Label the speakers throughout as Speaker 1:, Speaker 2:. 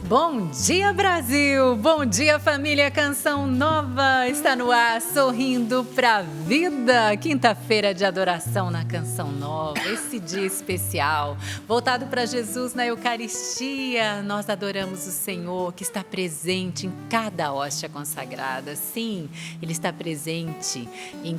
Speaker 1: Bom dia, Brasil! Bom dia, família Canção Nova! Está no ar, sorrindo pra vida. Quinta-feira de adoração na Canção Nova, esse dia especial, voltado para Jesus na Eucaristia. Nós adoramos o Senhor, que está presente em cada hóstia consagrada. Sim, Ele está presente em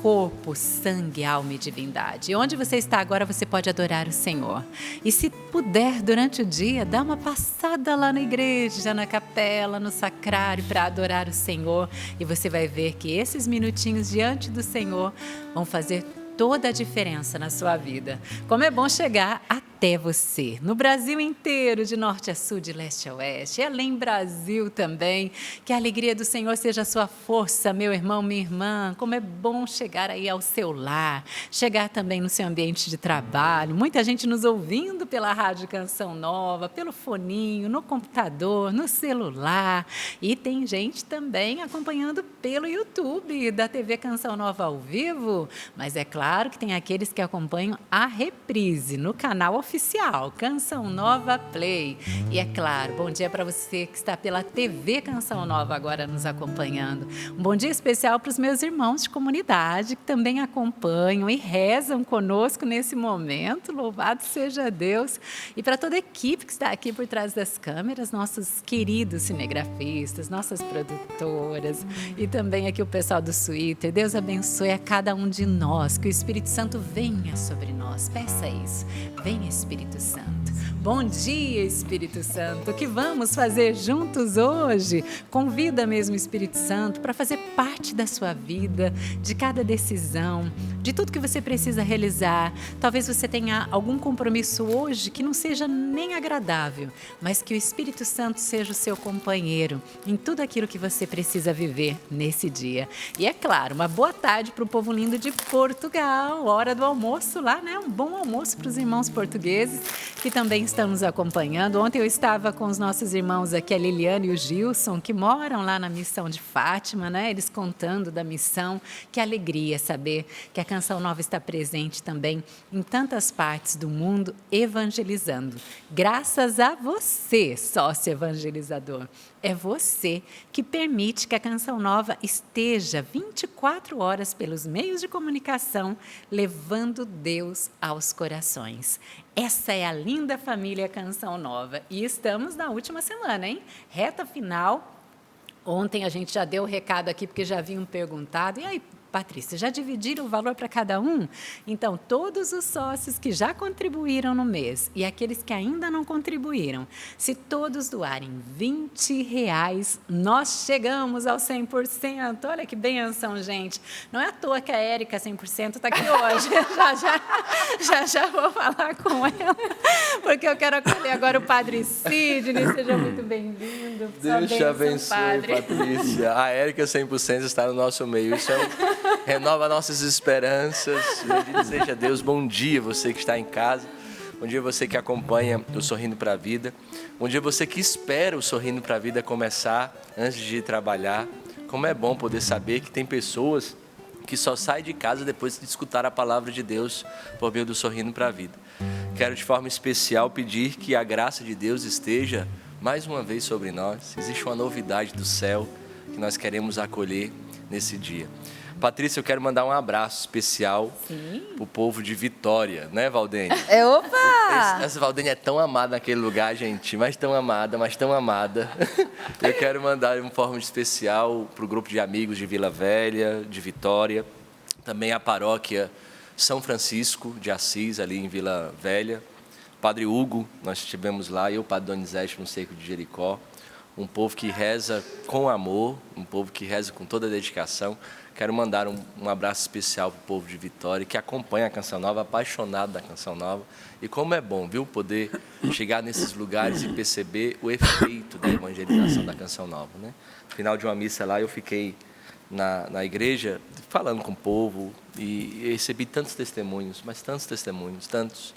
Speaker 1: corpo, sangue, alma e divindade. E onde você está agora, você pode adorar o Senhor. E se puder, durante o dia, dá uma passada lá na igreja, na capela, no sacrário, para adorar o Senhor. E você vai ver que esses minutinhos diante do Senhor vão fazer toda a diferença na sua vida. Como é bom chegar até você, no Brasil inteiro, de norte a sul, de leste a oeste, e além Brasil também. Que a alegria do Senhor seja a sua força, meu irmão, minha irmã. Como é bom chegar aí ao seu lar, chegar também no seu ambiente de trabalho. Muita gente nos ouvindo pela Rádio Canção Nova, pelo foninho, no computador, no celular. E tem gente também acompanhando pelo YouTube da TV Canção Nova ao vivo. Mas é claro que tem aqueles que acompanham a reprise no canal oficial, Canção Nova Play. E é claro, bom dia para você que está pela TV Canção Nova agora nos acompanhando. Um bom dia especial para os meus irmãos de comunidade que também acompanham e rezam conosco nesse momento. Louvado seja Deus. E para toda a equipe que está aqui por trás das câmeras, nossos queridos cinegrafistas, nossas produtoras e também aqui o pessoal do Twitter. Deus abençoe a cada um de nós, que o Espírito Santo venha sobre nós. Peça isso. Venha, Espírito Santo. Bom dia, Espírito Santo. O que vamos fazer juntos hoje? Convida mesmo o Espírito Santo para fazer parte da sua vida, de cada decisão, de tudo que você precisa realizar. Talvez você tenha algum compromisso hoje que não seja nem agradável, mas que o Espírito Santo seja o seu companheiro em tudo aquilo que você precisa viver nesse dia. E é claro, uma boa tarde para o povo lindo de Portugal. Hora do almoço lá, né? Um bom almoço para os irmãos portugueses que também estão nos acompanhando. Ontem eu estava com os nossos irmãos aqui, a Liliane e o Gilson, que moram lá na missão de Fátima, né? Eles contando da missão. Que alegria saber que a Canção Nova está presente também em tantas partes do mundo, evangelizando. Graças a você, sócio evangelizador. É você que permite que a Canção Nova esteja 24 horas pelos meios de comunicação, levando Deus aos corações. Essa é a linda família Canção Nova. E estamos na última semana, hein? Reta final. Ontem a gente já deu o recado aqui, porque já haviam perguntado. E aí, Patrícia, já dividiram o valor para cada um? Então, todos os sócios que já contribuíram no mês e aqueles que ainda não contribuíram, se todos doarem R$20, nós chegamos ao 100%. Olha que benção, gente. Não é à toa que a Érica 100% está aqui hoje. Já vou falar com ela, porque eu quero acolher agora o Padre Sidney. Seja muito bem-vindo.
Speaker 2: Deus te abençoe, Patrícia. A Érica 100% está no nosso meio. Isso renova nossas esperanças. Bendito seja Deus. Bom dia, você que está em casa. Bom dia, você que acompanha o Sorrindo para a Vida. Bom dia, você que espera o Sorrindo para a Vida começar antes de ir trabalhar. Como é bom poder saber que tem pessoas que só saem de casa depois de escutar a palavra de Deus por meio do Sorrindo para a Vida. Quero de forma especial pedir que a graça de Deus esteja mais uma vez sobre nós. Existe uma novidade do céu que nós queremos acolher nesse dia. Patrícia, eu quero mandar um abraço especial para o povo de Vitória, né, Valdene?
Speaker 3: Opa!
Speaker 2: Essa Valdene é tão amada naquele lugar, gente, mas tão amada. Eu quero mandar de forma especial para o grupo de amigos de Vila Velha, de Vitória, também a paróquia São Francisco de Assis, ali em Vila Velha. Padre Hugo, nós estivemos lá, eu, Padre Donizete, no Cerco de Jericó. Um povo que reza com amor, um povo que reza com toda a dedicação. Quero mandar um abraço especial para o povo de Vitória, que acompanha a Canção Nova, apaixonado da Canção Nova. E como é bom, viu, poder chegar nesses lugares e perceber o efeito da evangelização da Canção Nova, né? No final de uma missa lá, eu fiquei na igreja falando com o povo e recebi tantos testemunhos, tantos,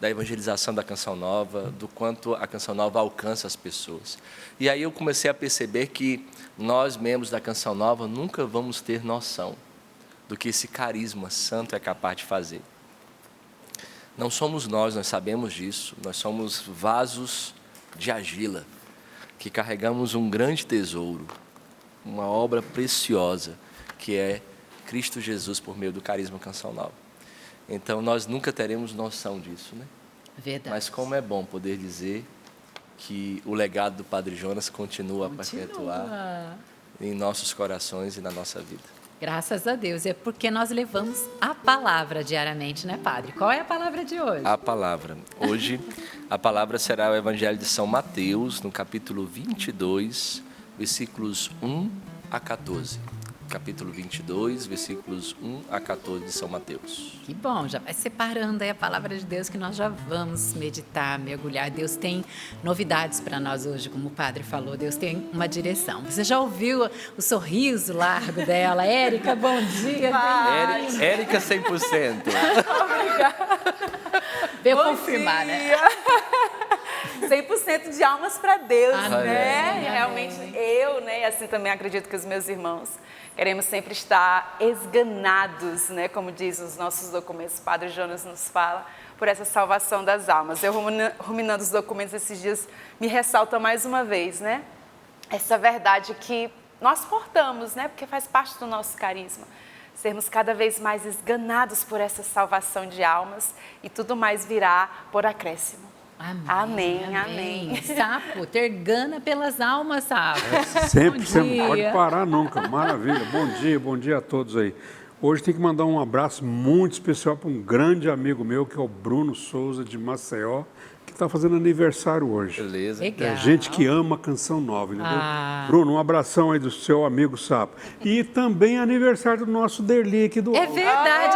Speaker 2: da evangelização da Canção Nova, do quanto a Canção Nova alcança as pessoas. E aí eu comecei a perceber que nós, membros da Canção Nova, nunca vamos ter noção do que esse carisma santo é capaz de fazer. Não somos nós sabemos disso, nós somos vasos de argila que carregamos um grande tesouro, uma obra preciosa, que é Cristo Jesus por meio do Carisma Canção Nova. Então, nós nunca teremos noção disso, né?
Speaker 1: Verdade.
Speaker 2: Mas como é bom poder dizer que o legado do Padre Jonas continua a perpetuar em nossos corações e na nossa vida.
Speaker 1: Graças a Deus. É porque nós levamos a palavra diariamente, né, Padre? Qual é a palavra de hoje?
Speaker 2: A palavra. Hoje, a palavra será o Evangelho de São Mateus, no capítulo 22, versículos 1 a 14. Capítulo 22, versículos 1 a 14 de São Mateus.
Speaker 1: Que bom, já vai separando aí a palavra de Deus que nós já vamos meditar, mergulhar. Deus tem novidades para nós hoje, como o Padre falou, Deus tem uma direção. Você já ouviu o sorriso largo dela? Érica, bom dia.
Speaker 2: Érica 100%.
Speaker 3: Obrigada.
Speaker 1: Veio confirmar, né?
Speaker 3: 100% de almas para Deus,
Speaker 1: Amém.
Speaker 3: né?
Speaker 1: Amém.
Speaker 3: Realmente eu, né? E assim também acredito que os meus irmãos queremos sempre estar esganados, né? Como diz os nossos documentos, o Padre Jonas nos fala, por essa salvação das almas. Eu ruminando os documentos esses dias me ressalta mais uma vez, né? Essa verdade que nós portamos, né? Porque faz parte do nosso carisma. Sermos cada vez mais esganados por essa salvação de almas e tudo mais virá por acréscimo. Amém, amém.
Speaker 1: Sapo, ter gana pelas almas, Sapo.
Speaker 4: Sempre, sempre, não pode parar nunca. Maravilha. Bom dia a todos aí. Hoje tem que mandar um abraço muito especial para um grande amigo meu, que é o Bruno Souza, de Maceió, que está fazendo aniversário hoje.
Speaker 2: Beleza.
Speaker 1: Legal.
Speaker 4: É gente que ama a Canção Nova, entendeu? Bruno, um abração aí do seu amigo Sapo. E também aniversário do nosso Derli aqui do
Speaker 1: É verdade,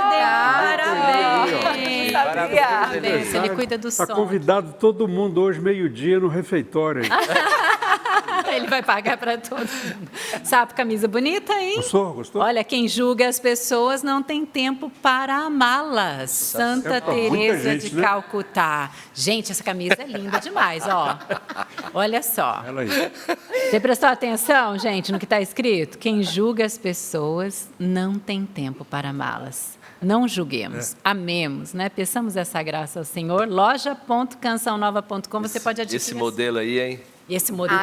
Speaker 1: Parabéns. Parabéns. Ele cuida do som.
Speaker 4: Está convidado todo mundo hoje, meio-dia, no refeitório aí.
Speaker 1: Ele vai pagar para todo mundo. Sapo, camisa bonita, hein?
Speaker 4: Gostou?
Speaker 1: Olha, quem julga as pessoas não tem tempo para amá-las. Santa
Speaker 4: É pra muita
Speaker 1: Teresa
Speaker 4: gente,
Speaker 1: de
Speaker 4: né?
Speaker 1: Calcutá. Gente, essa camisa é linda demais, ó. Olha só.
Speaker 4: Ela aí.
Speaker 1: Você prestou atenção, gente, no que está escrito? Quem julga as pessoas não tem tempo para amá-las. Não julguemos, amemos, né? Peçamos essa graça ao Senhor. Loja.cançãonova.com, você pode adquirir.
Speaker 2: Esse modelo aí, hein?
Speaker 1: E esse modelo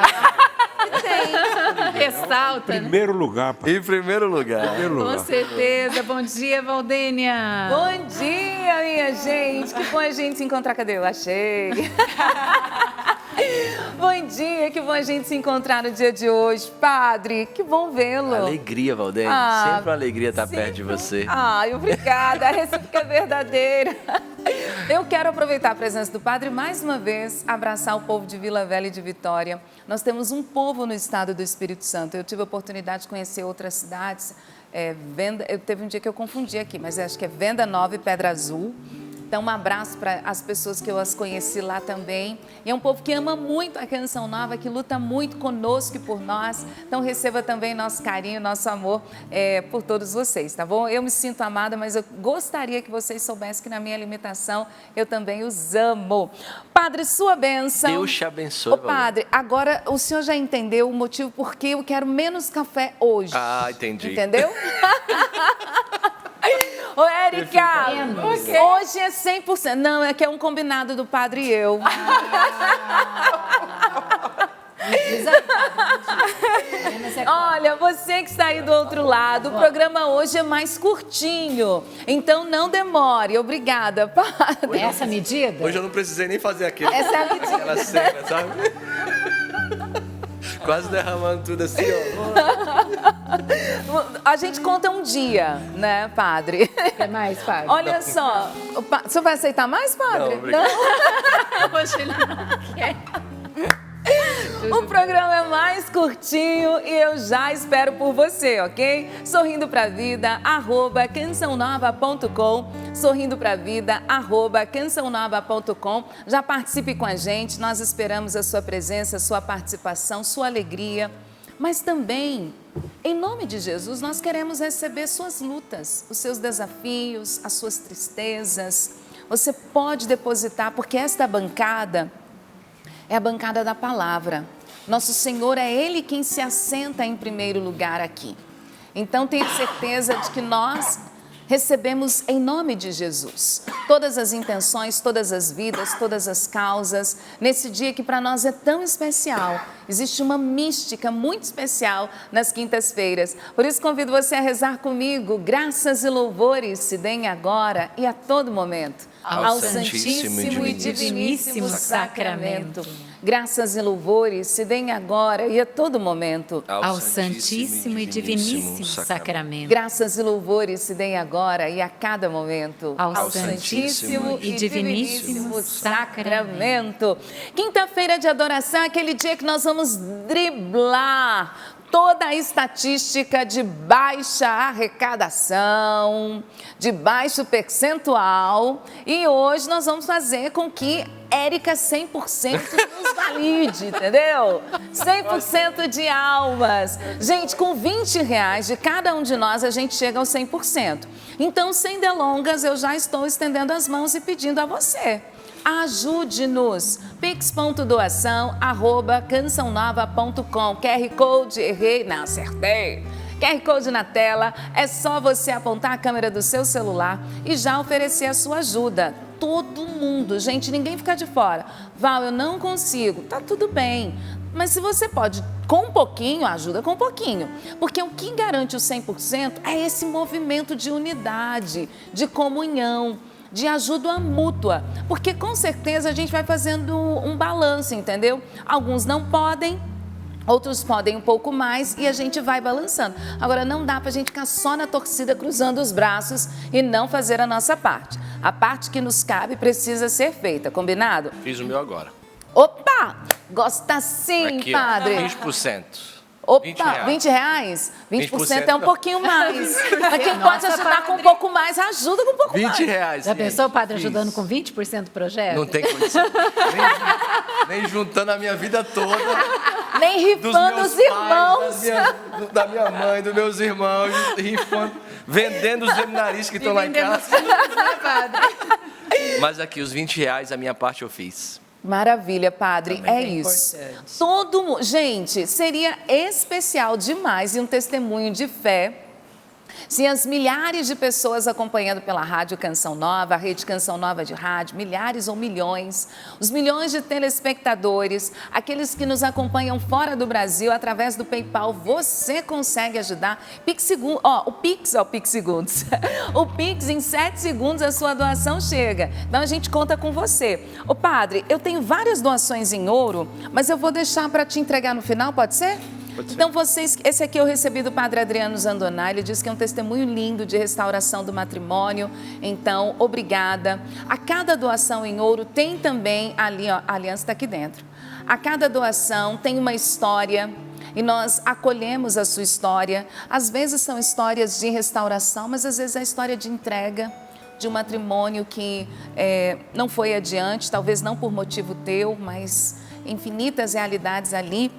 Speaker 1: ressalta, né?
Speaker 4: Primeiro lugar.
Speaker 2: Em primeiro lugar.
Speaker 1: Com certeza. Bom dia, Valdênia.
Speaker 3: Bom dia, minha gente. Que bom a gente se encontrar. Cadê? Eu achei. Bom dia, que bom a gente se encontrar no dia de hoje. Padre, que bom vê-lo.
Speaker 2: Alegria, Valdênia. Sempre uma alegria estar perto de você.
Speaker 3: Ai, obrigada. A recíproca é verdadeira. Eu quero aproveitar a presença do Padre mais uma vez, abraçar o povo de Vila Velha e de Vitória. Nós temos um povo no estado do Espírito Santo. Eu tive a oportunidade de conhecer outras cidades. Teve um dia que eu confundi aqui, mas acho que é Venda Nova e Pedra Azul. Então, um abraço para as pessoas que eu as conheci lá também. E é um povo que ama muito a Canção Nova, que luta muito conosco e por nós. Então, receba também nosso carinho, nosso amor por todos vocês, tá bom? Eu me sinto amada, mas eu gostaria que vocês soubessem que na minha limitação eu também os amo. Padre, sua bênção.
Speaker 2: Deus te abençoe,
Speaker 3: Ô, Padre, agora o senhor já entendeu o motivo por que eu quero menos café hoje.
Speaker 2: Ah, entendi.
Speaker 3: Entendeu? Ô, Érica, hoje é 100%. Não, é que é um combinado do Padre e eu. Olha, você que está aí do outro lado, o programa hoje é mais curtinho. Então não demore. Obrigada, Padre.
Speaker 1: Essa medida?
Speaker 2: Hoje eu não precisei nem fazer aquilo.
Speaker 3: Essa é a medida.
Speaker 2: Aquela cena, sabe? Quase derramando tudo assim, ó.
Speaker 3: A gente conta um dia, né, Padre?
Speaker 1: Quer mais, Padre?
Speaker 3: Olha só, o senhor vai aceitar mais, Padre?
Speaker 2: Não, obrigado.
Speaker 1: Hoje ele não quer.
Speaker 3: O programa é mais curtinho e eu já espero por você, ok? Sorrindo pra Vida, @cançãonova.com, sorrindo pra Vida, @cançãonova.com. Já participe com a gente, nós esperamos a sua presença, a sua participação, sua alegria. Mas também, em nome de Jesus, nós queremos receber suas lutas, os seus desafios, as suas tristezas. Você pode depositar, porque esta bancada é a bancada da palavra. Nosso Senhor é Ele quem se assenta em primeiro lugar aqui. Então tenha certeza de que nós recebemos em nome de Jesus. todas as intenções, todas as vidas, todas as causas, nesse dia que para nós é tão especial. Existe uma mística muito especial nas quintas-feiras. Por isso convido você a rezar comigo. Graças e louvores se deem agora e a todo momento ao Santíssimo e Diviníssimo Sacramento. Graças e louvores se deem agora e a todo momento
Speaker 1: ao Santíssimo e Diviníssimo Sacramento.
Speaker 3: Graças e louvores se deem agora e a cada momento
Speaker 1: ao Santíssimo e Diviníssimo Sacramento.
Speaker 3: Quinta-feira de adoração é aquele dia que nós vamos driblar toda a estatística de baixa arrecadação, de baixo percentual, e hoje nós vamos fazer com que Érica 100% nos valide, entendeu? 100% de almas. Gente, com R$20 de cada um de nós, a gente chega ao 100%. Então, sem delongas, eu já estou estendendo as mãos e pedindo a você. Ajude-nos, pix.doação@cançãonova.com, QR Code, errei, não, acertei. QR Code na tela, é só você apontar a câmera do seu celular e já oferecer a sua ajuda. Todo mundo, gente, ninguém fica de fora. Val, eu não consigo, tá tudo bem. Mas se você pode, com um pouquinho, ajuda com um pouquinho. Porque o que garante o 100% é esse movimento de unidade, de comunhão, de ajuda mútua, porque com certeza a gente vai fazendo um balanço, entendeu? Alguns não podem, outros podem um pouco mais e a gente vai balançando. Agora, não dá para a gente ficar só na torcida, cruzando os braços e não fazer a nossa parte. A parte que nos cabe precisa ser feita, combinado?
Speaker 2: Fiz o meu agora.
Speaker 3: Opa! Gosta sim,
Speaker 2: aqui,
Speaker 3: padre.
Speaker 2: 20%.
Speaker 3: Opa,
Speaker 2: R$20.
Speaker 3: 20% é um pouquinho mais. Mas quem pode ajudar com um pouco mais, ajuda com um pouco mais.
Speaker 2: R$20.
Speaker 1: Já pensou o padre ajudando com 20% do projeto?
Speaker 2: Não tem condição. nem juntando a minha vida toda.
Speaker 3: Nem rifando os irmãos.
Speaker 2: Da minha mãe, dos meus irmãos, rifando, vendendo os seminaristas que estão lá em casa. Mas aqui, os R$20, a minha parte eu fiz.
Speaker 3: Maravilha, padre,
Speaker 2: Também
Speaker 3: é isso.
Speaker 1: importante.
Speaker 3: Todo mundo, gente, seria especial demais e um testemunho de fé se as milhares de pessoas acompanhando pela Rádio Canção Nova, a Rede Canção Nova de Rádio, milhares ou milhões, os milhões de telespectadores, aqueles que nos acompanham fora do Brasil, através do PayPal, você consegue ajudar. PixSegundos, o Pix Segundos. O Pix, em 7 segundos, a sua doação chega. Então, a gente conta com você. Ô, padre, eu tenho várias doações em ouro, mas eu vou deixar para te entregar no final, pode ser? Então, esse aqui eu recebi do padre Adriano Zandoná, ele diz que é um testemunho lindo de restauração do matrimônio, então, obrigada. A cada doação em ouro tem também, ali, ó, a aliança está aqui dentro. A cada doação tem uma história e nós acolhemos a sua história. Às vezes são histórias de restauração, mas às vezes é a história de entrega, de um matrimônio que não foi adiante, talvez não por motivo teu, mas infinitas realidades ali.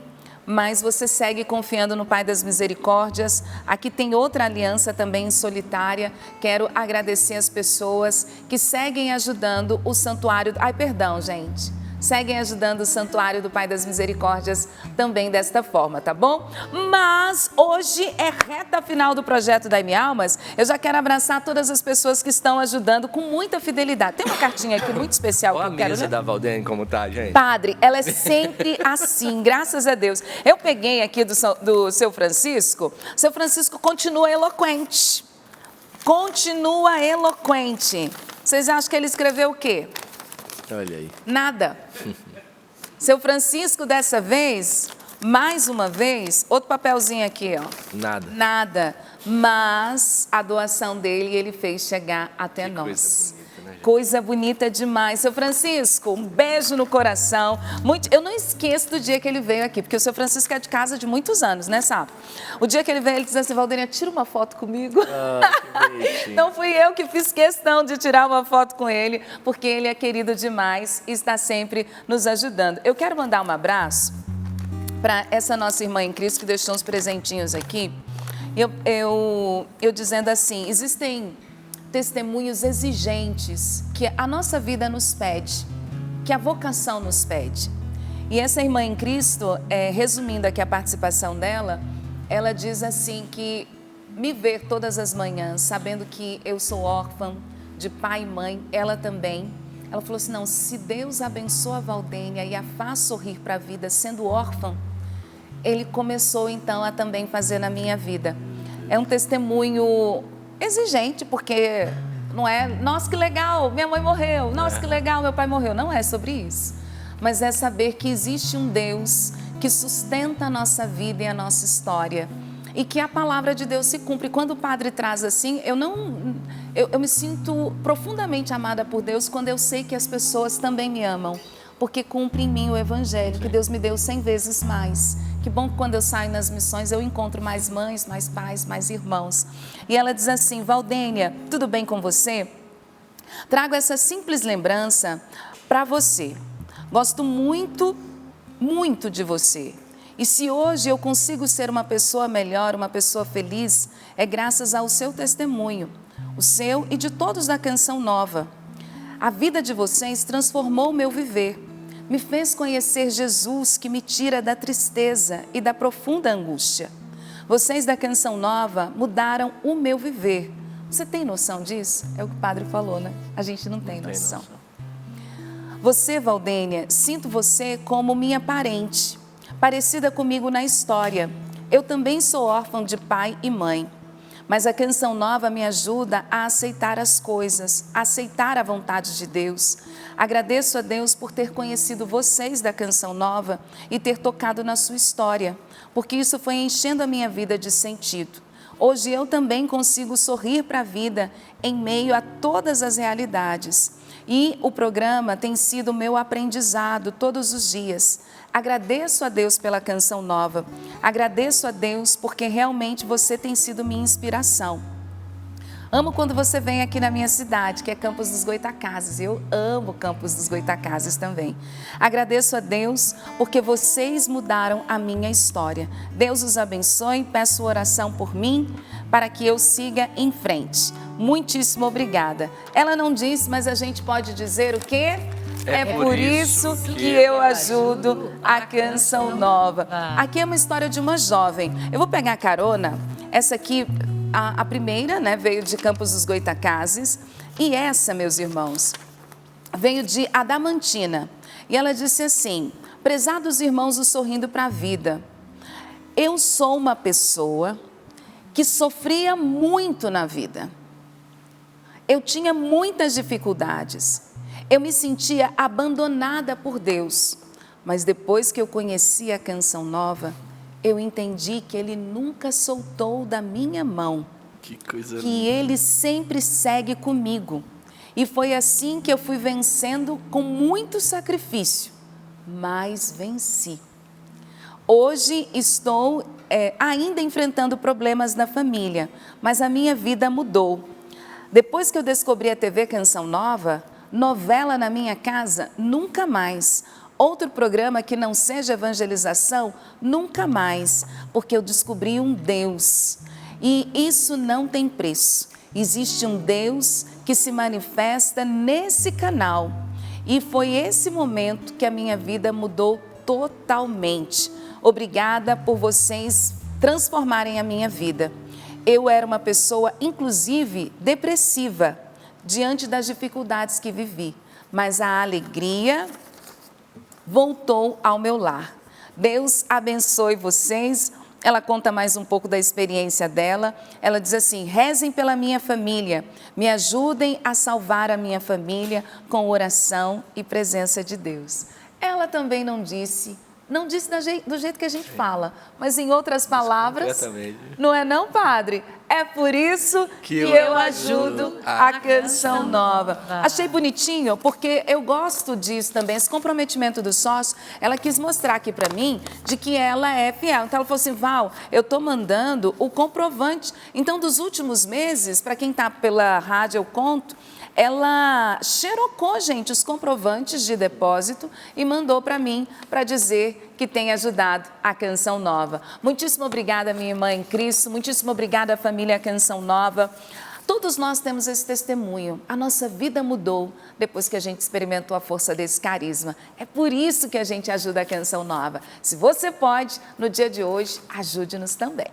Speaker 3: Mas você segue confiando no Pai das Misericórdias. Aqui tem outra aliança também solitária. Quero agradecer as pessoas que seguem ajudando o santuário. Ai, perdão, gente. Seguem ajudando o Santuário do Pai das Misericórdias também desta forma, tá bom? Mas hoje é reta final do projeto Dai-me Almas. Eu já quero abraçar todas as pessoas que estão ajudando com muita fidelidade. Tem uma cartinha aqui muito especial
Speaker 2: Olha
Speaker 3: que eu quero...
Speaker 2: a mesa da Valdene como tá, gente.
Speaker 3: Padre, ela é sempre assim, graças a Deus. Eu peguei aqui do seu Francisco. Seu Francisco continua eloquente. Continua eloquente. Vocês acham que ele escreveu o quê?
Speaker 2: Olha aí.
Speaker 3: Nada. Seu Francisco, dessa vez, mais uma vez, outro papelzinho aqui, ó.
Speaker 2: Nada.
Speaker 3: Nada. Mas a doação dele, ele fez chegar até nós.
Speaker 2: Coisa bonita, né, gente?
Speaker 3: Coisa bonita demais. Seu Francisco, um beijo no coração. Eu não esqueço do dia que ele veio aqui, porque o seu Francisco é de casa de muitos anos, né, sabe? O dia que ele veio, ele disse assim, Valdênia, tira uma foto comigo.
Speaker 2: Ah, que bonitinho.
Speaker 3: Então fui eu que fiz questão de tirar uma foto com ele, porque ele é querido demais e está sempre nos ajudando. Eu quero mandar um abraço para essa nossa irmã em Cristo que deixou uns presentinhos aqui. Eu dizendo assim, existem testemunhos exigentes que a nossa vida nos pede, que a vocação nos pede. E essa irmã em Cristo, resumindo aqui a participação dela, ela diz assim que me ver todas as manhãs, sabendo que eu sou órfã, de pai e mãe, ela também. Ela falou assim, não, se Deus abençoa a Valdênia e a faz sorrir para a vida sendo órfã, Ele começou então a também fazer na minha vida. É um testemunho exigente, porque não é, nossa, que legal, minha mãe morreu, nossa, que legal, meu pai morreu. Não é sobre isso, mas é saber que existe um Deus que sustenta a nossa vida e a nossa história. E que a palavra de Deus se cumpre. Quando o padre traz assim, eu me sinto profundamente amada por Deus quando eu sei que as pessoas também me amam, porque cumpre em mim o evangelho que Deus me deu 100 vezes mais. Que bom que quando eu saio nas missões eu encontro mais mães, mais pais, mais irmãos. E ela diz assim, Valdênia, tudo bem com você? Trago essa simples lembrança para você. Gosto muito, muito de você. E se hoje eu consigo ser uma pessoa melhor, uma pessoa feliz, é graças ao seu testemunho, o seu e de todos da Canção Nova. A vida de vocês transformou o meu viver, me fez conhecer Jesus que me tira da tristeza e da profunda angústia. Vocês da Canção Nova mudaram o meu viver. Você tem noção disso? É o que o padre falou, né? A gente não tem noção. Você, Valdênia, sinto você como minha parente, parecida comigo na história. Eu também sou órfã de pai e mãe, mas a Canção Nova me ajuda a aceitar as coisas, a aceitar a vontade de Deus. Agradeço a Deus por ter conhecido vocês da Canção Nova e ter tocado na sua história, porque isso foi enchendo a minha vida de sentido. Hoje eu também consigo sorrir para a vida em meio a todas as realidades. E o programa tem sido meu aprendizado todos os dias. Agradeço a Deus pela Canção Nova. Agradeço a Deus porque realmente você tem sido minha inspiração. Amo quando você vem aqui na minha cidade, que é Campos dos Goytacazes. Eu amo Campos dos Goytacazes também. Agradeço a Deus porque vocês mudaram a minha história. Deus os abençoe. Peço oração por mim para que eu siga em frente. Muitíssimo obrigada. Ela não disse, mas a gente pode dizer o quê? É por isso que eu ajudo a Canção Nova. Aqui é uma história de uma jovem. Eu vou pegar a carona. Essa aqui, a primeira, né, veio de Campos dos Goytacazes. E essa, meus irmãos, veio de Adamantina. E ela disse assim, prezados irmãos do Sorrindo para a Vida, eu sou uma pessoa que sofria muito na vida. Eu tinha muitas dificuldades. Eu me sentia abandonada por Deus, mas depois que eu conheci a Canção Nova, eu entendi que Ele nunca soltou da minha mão, que Ele sempre segue comigo. E foi assim que eu fui vencendo com muito sacrifício, mas venci. Hoje estou ainda enfrentando problemas na família, mas a minha vida mudou. Depois que eu descobri a TV Canção Nova, novela na minha casa, nunca mais. Outro programa que não seja evangelização, nunca mais. Porque eu descobri um Deus. E isso não tem preço. Existe um Deus que se manifesta nesse canal. E foi esse momento que a minha vida mudou totalmente. Obrigada por vocês transformarem a minha vida. Eu era uma pessoa, inclusive, depressiva, diante das dificuldades que vivi, mas a alegria voltou ao meu lar. Deus abençoe vocês. Ela conta mais um pouco da experiência dela. Ela diz assim, rezem pela minha família, me ajudem a salvar a minha família com oração e presença de Deus. Ela também não disse do jeito que a gente fala, mas em outras palavras, não é não, padre? É por isso que eu ajudo a Canção Nova. Achei bonitinho, porque eu gosto disso também, esse comprometimento do sócio. Ela quis mostrar aqui para mim de que ela é fiel. Então ela falou assim, Val, eu estou mandando o comprovante. Então, dos últimos meses, para quem está pela rádio, eu conto, ela xerocou, gente, os comprovantes de depósito e mandou para mim para dizer que tem ajudado a Canção Nova. Muitíssimo obrigada, minha irmã em Cristo. Muitíssimo obrigada, família Canção Nova. Todos nós temos esse testemunho. A nossa vida mudou depois que a gente experimentou a força desse carisma. É por isso que a gente ajuda a Canção Nova. Se você pode, no dia de hoje, ajude-nos também.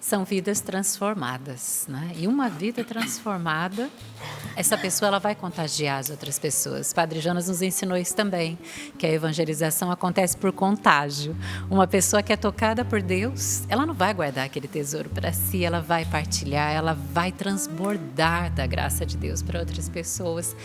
Speaker 1: são vidas transformadas, né? E uma vida transformada, essa pessoa ela vai contagiar as outras pessoas. Padre Jonas nos ensinou isso também, que a evangelização acontece por contágio. Uma pessoa que é tocada por Deus, ela não vai guardar aquele tesouro para si, ela vai partilhar, ela vai transbordar da graça de Deus para outras pessoas.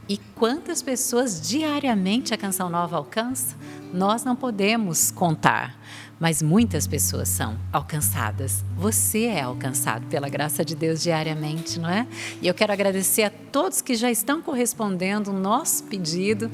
Speaker 1: E quantas pessoas diariamente a Canção Nova alcança, nós não podemos contar, mas muitas pessoas são alcançadas. Você é alcançado pela graça de Deus diariamente, não é? E eu quero agradecer a todos que já estão correspondendo ao nosso pedido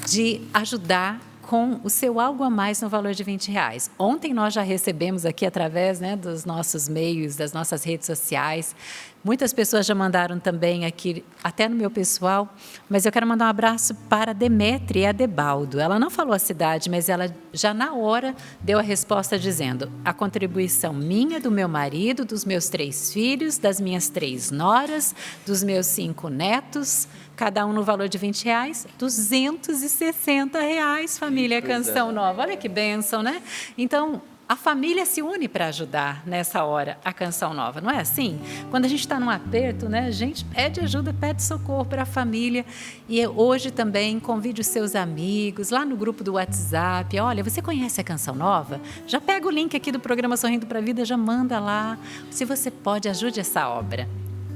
Speaker 1: de ajudar com o seu algo a mais no valor de R$20. Ontem nós já recebemos aqui através, né, dos nossos meios, das nossas redes sociais. Muitas pessoas já mandaram também aqui, até no meu pessoal, mas eu quero mandar um abraço para Demetri Adebaldo. Ela não falou a cidade, mas ela já na hora deu a resposta dizendo: a contribuição minha, do meu marido, dos meus 3 filhos, das minhas 3 noras, dos meus 5 netos, cada um no valor de R$20, R$260, família Canção Nova. Olha que bênção, né? Então, a família se une para ajudar nessa hora a Canção Nova, não é assim? Quando a gente está num aperto, né, a gente pede ajuda, pede socorro para a família. E hoje também convide os seus amigos lá no grupo do WhatsApp. Olha, você conhece a Canção Nova? Já pega o link aqui do programa Sorrindo para a Vida, já manda lá. Se você pode, ajude essa obra.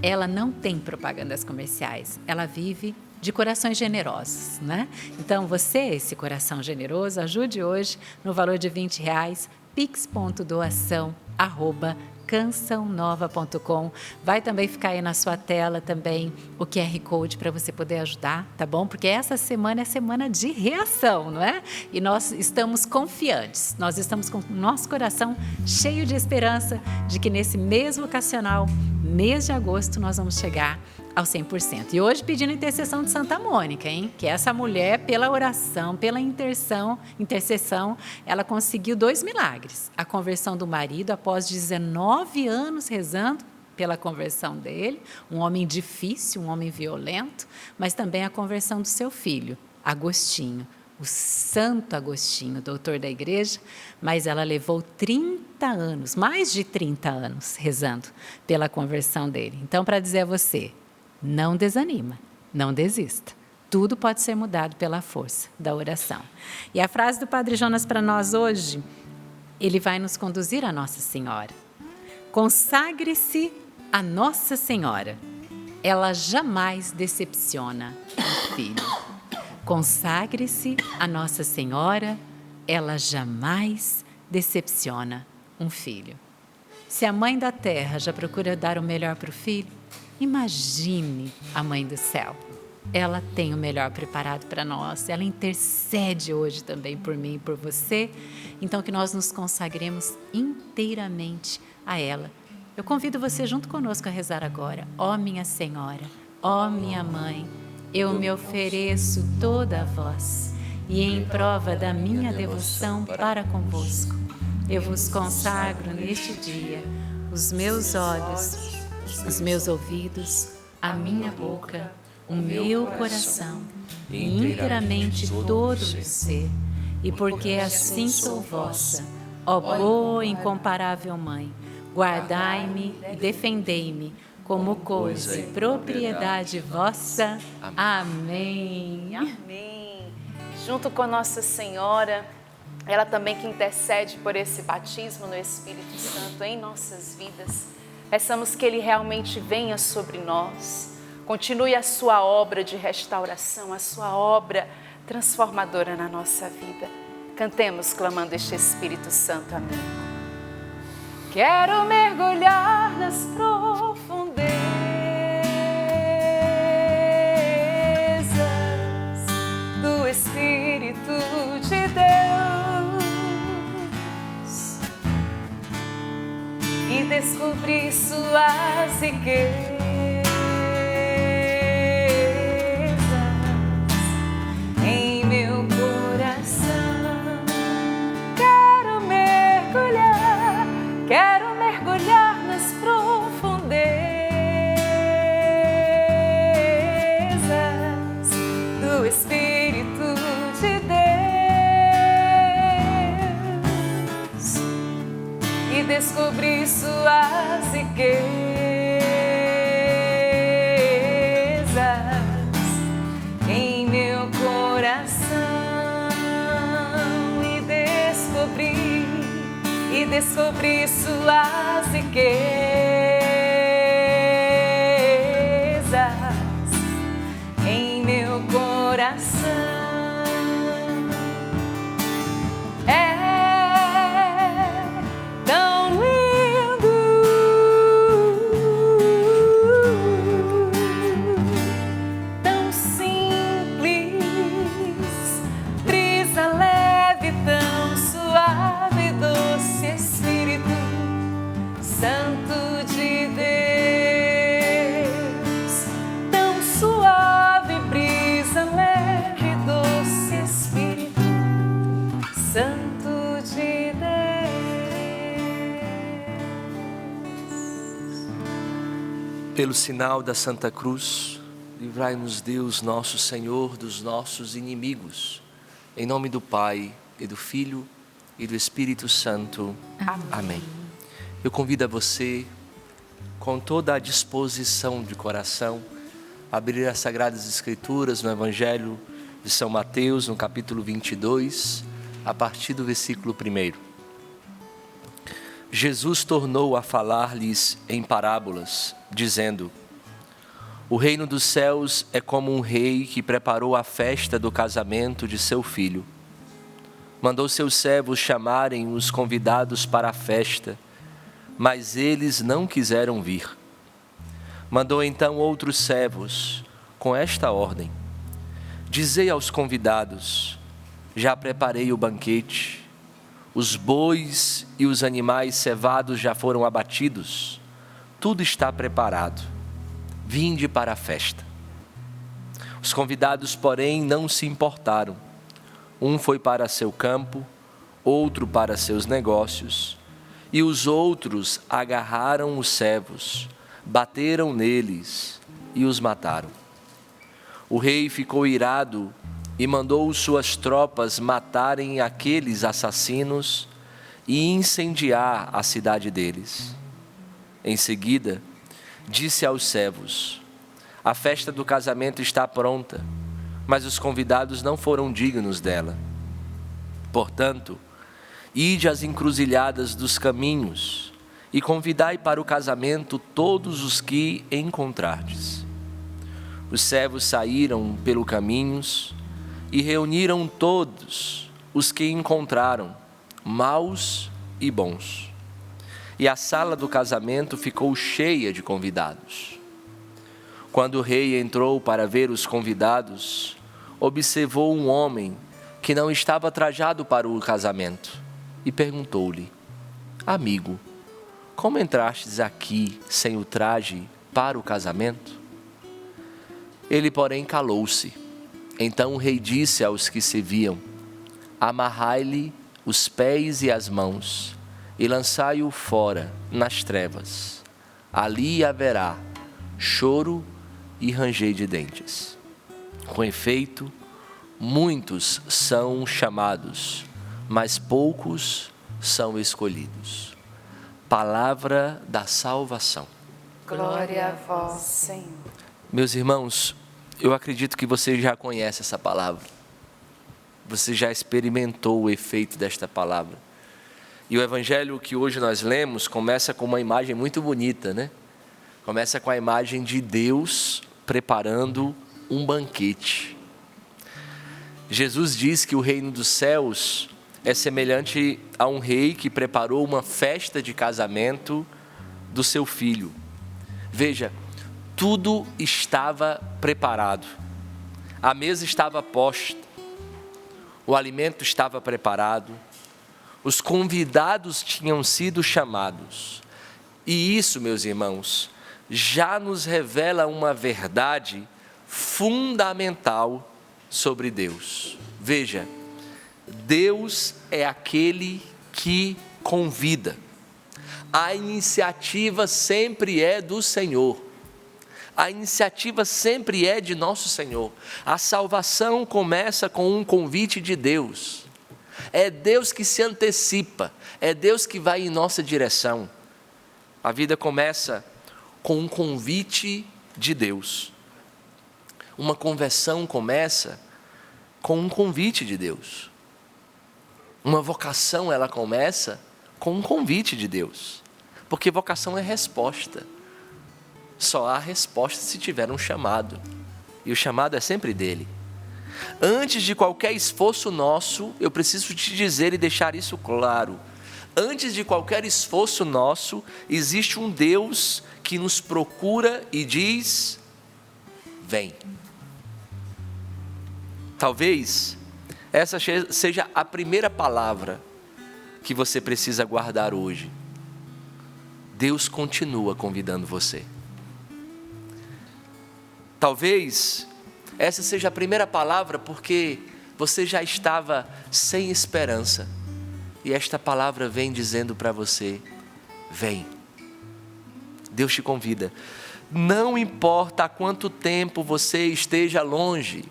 Speaker 1: Ela não tem propagandas comerciais, ela vive de corações generosos, né? Então, você, esse coração generoso, ajude hoje no valor de R$20, pix.doação@cançãonova.com. Vai também ficar aí na sua tela também o QR Code para você poder ajudar, tá bom? Porque essa semana é semana de reação, não é? E nós estamos confiantes, nós estamos com o nosso coração cheio de esperança de que nesse mês vocacional, mês de agosto, nós vamos chegar ao 100%. E hoje pedindo intercessão de Santa Mônica, hein? Que essa mulher, pela oração, pela intercessão, ela conseguiu 2 milagres. A conversão do marido, após 19 anos rezando pela conversão dele, um homem difícil, um homem violento, mas também a conversão do seu filho, Agostinho, o Santo Agostinho, doutor da igreja, mas ela levou 30 anos, mais de 30 anos, rezando pela conversão dele. Então, para dizer a você, não desanima, não desista. Tudo pode ser mudado pela força da oração. E a frase do Padre Jonas para nós hoje, ele vai nos conduzir a Nossa Senhora. Consagre-se a Nossa Senhora. Ela jamais decepciona um filho. Consagre-se a Nossa Senhora. Ela jamais decepciona um filho. Se a Mãe da Terra já procura dar o melhor para o filho, imagine a Mãe do Céu. Ela tem o melhor preparado para nós. Ela intercede hoje também por mim e por você. Então, que nós nos consagremos inteiramente a ela. Eu convido você junto conosco a rezar agora. Ó minha Senhora, ó minha Mãe, eu me ofereço toda a vós, e em prova da minha devoção para convosco, eu vos consagro neste dia os meus olhos, os meus ouvidos, a minha boca, o meu coração, e inteiramente todo o meu ser. E porque assim sou vossa, ó boa e incomparável Mãe, guardai-me e defendei-me como coisa e propriedade vossa. Amém.
Speaker 3: Amém. Junto com Nossa Senhora, ela também que intercede por esse batismo no Espírito Santo em nossas vidas. Peçamos que Ele realmente venha sobre nós, continue a sua obra de restauração, a sua obra transformadora na nossa vida. Cantemos clamando este Espírito Santo. Amém. Quero mergulhar nas profundezas do Espírito de Deus e descobrir suas riquezas em meu coração. Quero mergulhar nas profundezas do Espírito de Deus e descobrir sua em meu coração e descobri suas riquezas em meu coração.
Speaker 2: Pelo sinal da Santa Cruz, livrai-nos Deus nosso Senhor dos nossos inimigos. Em nome do Pai, e do Filho, e do Espírito Santo. Amém. Eu convido a você, com toda a disposição de coração, a abrir as Sagradas Escrituras no Evangelho de São Mateus, no capítulo 22, a partir do versículo 1. Jesus tornou a falar-lhes em parábolas, dizendo: o reino dos céus é como um rei que preparou a festa do casamento de seu filho. Mandou seus servos chamarem os convidados para a festa, mas eles não quiseram vir. Mandou então outros servos, com esta ordem: dizei aos convidados: já preparei o banquete, os bois e os animais cevados já foram abatidos, tudo está preparado, vinde para a festa. Os convidados, porém, não se importaram. Um foi para seu campo, outro para seus negócios, e os outros agarraram os servos, bateram neles e os mataram. O rei ficou irado e mandou suas tropas matarem aqueles assassinos e incendiar a cidade deles. Em seguida, disse aos servos: a festa do casamento está pronta, mas os convidados não foram dignos dela. Portanto, ide às encruzilhadas dos caminhos e convidai para o casamento todos os que encontrardes. Os servos saíram pelo caminhos e reuniram todos os que encontraram, maus e bons. E a sala do casamento ficou cheia de convidados. Quando o rei entrou para ver os convidados, observou um homem que não estava trajado para o casamento e perguntou-lhe: amigo, como entrastes aqui sem o traje para o casamento? Ele, porém, calou-se. Então o rei disse aos que serviam: amarrai-lhe os pés e as mãos e lançai-o fora nas trevas. Ali haverá choro e ranger de dentes. Com efeito, muitos são chamados, mas poucos são escolhidos. Palavra da salvação.
Speaker 3: Glória a vós, Senhor.
Speaker 2: Meus irmãos, eu acredito que você já conhece essa palavra. Você já experimentou o efeito desta palavra. E o evangelho que hoje nós lemos começa com uma imagem muito bonita, né? Começa com a imagem de Deus preparando um banquete. Jesus diz que o reino dos céus é semelhante a um rei que preparou uma festa de casamento do seu filho. Veja, tudo estava preparado. A mesa estava posta, o alimento estava preparado, os convidados tinham sido chamados. E isso, meus irmãos, já nos revela uma verdade fundamental sobre Deus. Veja, Deus é aquele que convida. A iniciativa sempre é do Senhor. A iniciativa sempre é de nosso Senhor. A salvação começa com um convite de Deus. É Deus que se antecipa, é Deus que vai em nossa direção. A vida começa com um convite de Deus. Uma conversão começa com um convite de Deus. Uma vocação, ela começa com um convite de Deus. Porque vocação é resposta. Só há resposta se tiver um chamado. E o chamado é sempre dele. Antes de qualquer esforço nosso, eu preciso te dizer e deixar isso claro. Antes de qualquer esforço nosso, existe um Deus que nos procura e diz: vem. Talvez essa seja a primeira palavra que você precisa guardar hoje. Deus continua convidando você. Talvez essa seja a primeira palavra porque você já estava sem esperança. E esta palavra vem dizendo para você: vem. Deus te convida. Não importa há quanto tempo você esteja longe.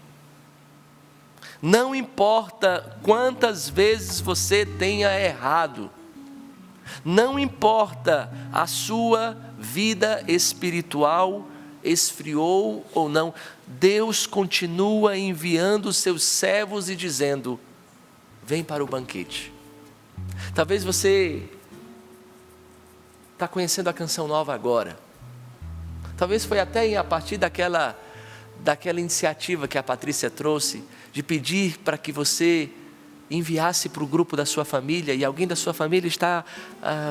Speaker 2: Não importa quantas vezes você tenha errado. Não importa a sua vida espiritual esfriou ou não. Deus continua enviando os seus servos e dizendo: vem para o banquete. Talvez você está conhecendo a Canção Nova agora. Talvez foi até a partir daquela iniciativa que a Patrícia trouxe, de pedir para que você enviasse para o grupo da sua família, e alguém da sua família está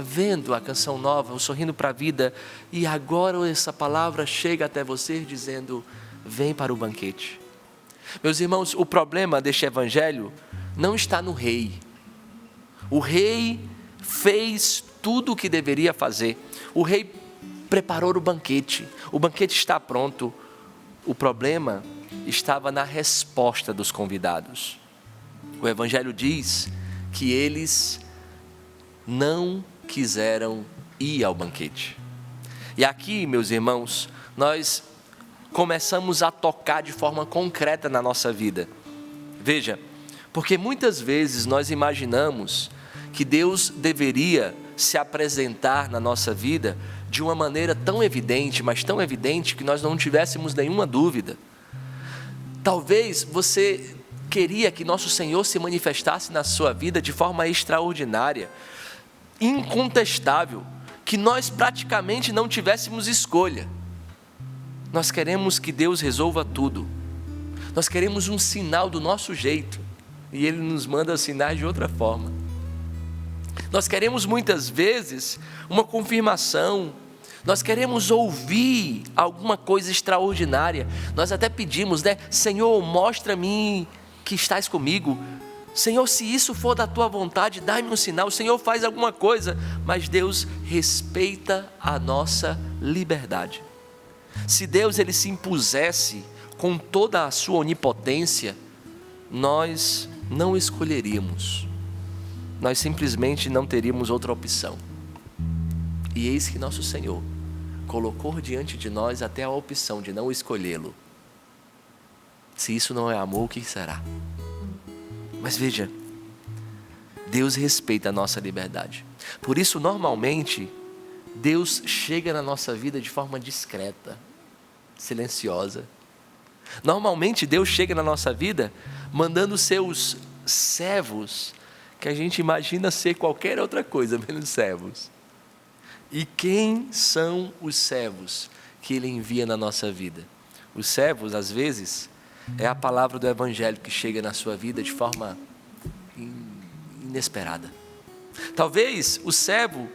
Speaker 2: vendo a Canção Nova, o Sorrindo para a Vida, e agora essa palavra chega até você dizendo: vem para o banquete. Meus irmãos, o problema deste evangelho não está no rei. O rei fez tudo o que deveria fazer. O rei preparou o banquete está pronto. O problema estava na resposta dos convidados. O evangelho diz que eles não quiseram ir ao banquete. E aqui, meus irmãos, nós começamos a tocar de forma concreta na nossa vida. Veja, porque muitas vezes nós imaginamos que Deus deveria se apresentar na nossa vida de uma maneira tão evidente, mas tão evidente que nós não tivéssemos nenhuma dúvida. Talvez você queria que nosso Senhor se manifestasse na sua vida de forma extraordinária, incontestável, que nós praticamente não tivéssemos escolha. Nós queremos que Deus resolva tudo. Nós queremos um sinal do nosso jeito e Ele nos manda sinais de outra forma. Nós queremos muitas vezes uma confirmação, nós queremos ouvir alguma coisa extraordinária. Nós até pedimos, né? Senhor, mostra-me que estás comigo. Senhor, se isso for da tua vontade, dá-me um sinal. Senhor, faz alguma coisa. Mas Deus respeita a nossa liberdade. Se Deus ele se impusesse com toda a sua onipotência, nós não escolheríamos. Nós simplesmente não teríamos outra opção. E eis que nosso Senhor colocou diante de nós até a opção de não escolhê-lo. Se isso não é amor, o que será? Mas veja, Deus respeita a nossa liberdade. Por isso, normalmente, Deus chega na nossa vida de forma discreta, silenciosa. Normalmente, Deus chega na nossa vida mandando seus servos, que a gente imagina ser qualquer outra coisa menos servos. E quem são os servos que Ele envia na nossa vida? Os servos, às vezes, é a palavra do Evangelho que chega na sua vida de forma inesperada. Talvez o servo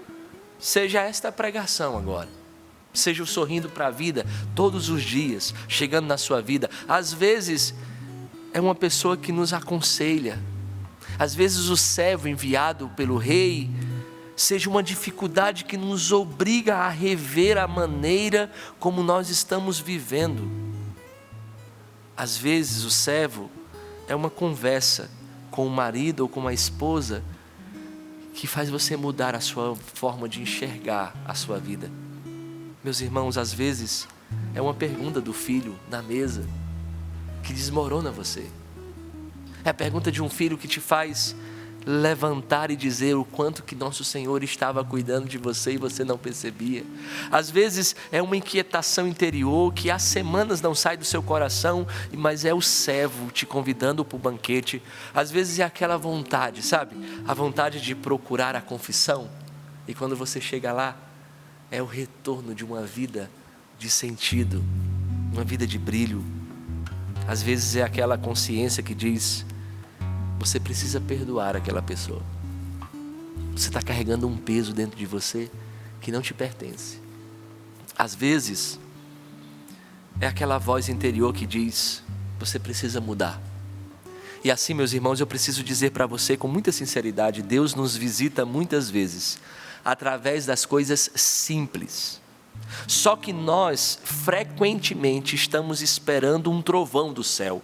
Speaker 2: seja esta pregação agora. Seja o Sorrindo para a Vida todos os dias, chegando na sua vida. Às vezes, é uma pessoa que nos aconselha. Às vezes o servo enviado pelo rei seja uma dificuldade que nos obriga a rever a maneira como nós estamos vivendo. Às vezes o servo é uma conversa com o marido ou com a esposa que faz você mudar a sua forma de enxergar a sua vida. Meus irmãos, às vezes é uma pergunta do filho na mesa que desmorona você. É a pergunta de um filho que te faz levantar e dizer o quanto que nosso Senhor estava cuidando de você e você não percebia. Às vezes é uma inquietação interior que há semanas não sai do seu coração, mas é o servo te convidando para o banquete. Às vezes é aquela vontade, sabe? A vontade de procurar a confissão. E quando você chega lá, é o retorno de uma vida de sentido, uma vida de brilho. Às vezes é aquela consciência que diz: você precisa perdoar aquela pessoa. Você está carregando um peso dentro de você que não te pertence. Às vezes, é aquela voz interior que diz: você precisa mudar. E assim, meus irmãos, eu preciso dizer para você com muita sinceridade: Deus nos visita muitas vezes através das coisas simples. Só que nós, frequentemente, estamos esperando um trovão do céu,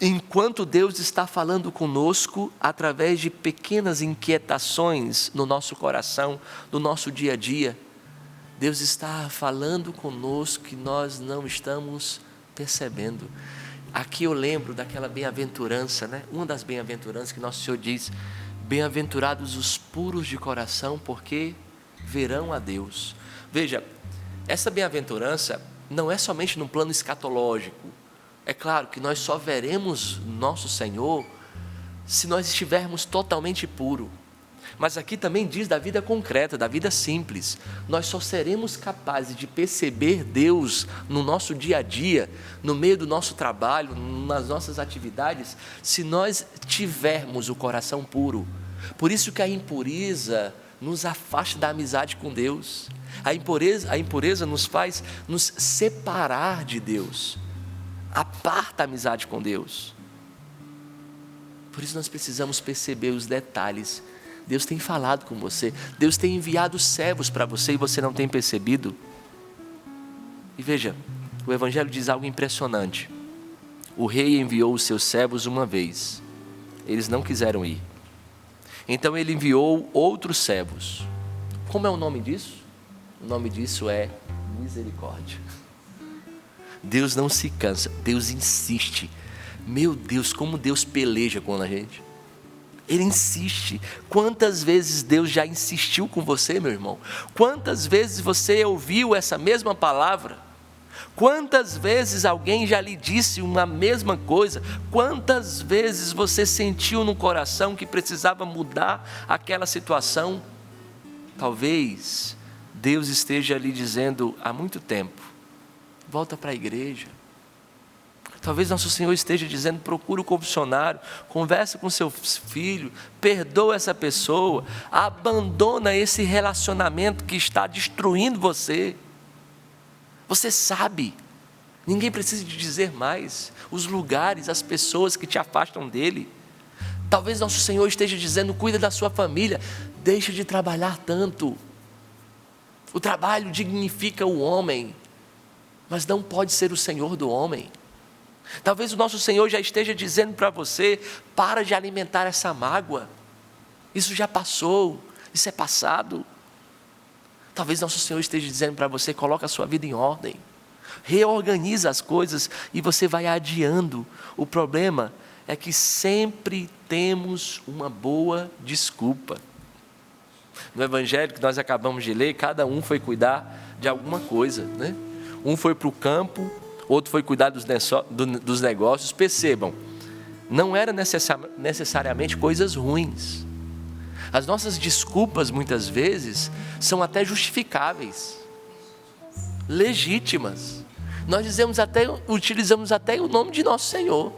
Speaker 2: enquanto Deus está falando conosco através de pequenas inquietações no nosso coração, no nosso dia a dia. Deus está falando conosco que nós não estamos percebendo. Aqui eu lembro daquela bem-aventurança, né? Uma das bem-aventuranças que nosso Senhor diz: bem-aventurados os puros de coração, porque verão a Deus. Veja, essa bem-aventurança não é somente no plano escatológico. É claro que nós só veremos nosso Senhor se nós estivermos totalmente puros. Mas aqui também diz da vida concreta, da vida simples. Nós só seremos capazes de perceber Deus no nosso dia a dia, no meio do nosso trabalho, nas nossas atividades, se nós tivermos o coração puro. Por isso que a impureza nos afasta da amizade com Deus. A impureza nos faz nos separar de Deus. Aparta a amizade com Deus. Por isso nós precisamos perceber os detalhes. Deus tem falado com você, Deus tem enviado servos para você e você não tem percebido. E veja, o Evangelho diz algo impressionante: o rei enviou os seus servos uma vez, eles não quiseram ir, então ele enviou outros servos. Como é o nome disso? O nome disso é misericórdia. Deus não se cansa, Deus insiste. Meu Deus, como Deus peleja com a gente. Ele insiste. Quantas vezes Deus já insistiu com você, meu irmão? Quantas vezes você ouviu essa mesma palavra? Quantas vezes alguém já lhe disse uma mesma coisa? Quantas vezes você sentiu no coração que precisava mudar aquela situação? Talvez Deus esteja lhe dizendo há muito tempo: volta para a igreja. Talvez nosso Senhor esteja dizendo: procura o confessionário, conversa com seu filho, perdoa essa pessoa, abandona esse relacionamento que está destruindo você. Você sabe, ninguém precisa te dizer mais, os lugares, as pessoas que te afastam dele. Talvez nosso Senhor esteja dizendo: cuida da sua família, deixa de trabalhar tanto. O trabalho dignifica o homem, mas não pode ser o Senhor do homem. Talvez o nosso Senhor já esteja dizendo para você: para de alimentar essa mágoa, isso já passou, isso é passado. Talvez nosso Senhor esteja dizendo para você: coloca a sua vida em ordem, reorganiza as coisas e você vai adiando. O problema é que sempre temos uma boa desculpa. No Evangelho que nós acabamos de ler, cada um foi cuidar de alguma coisa, né? Um foi para o campo, outro foi cuidar dos negócios. Percebam, não era necessariamente coisas ruins. As nossas desculpas muitas vezes são até justificáveis, legítimas. Nós utilizamos até o nome de nosso Senhor.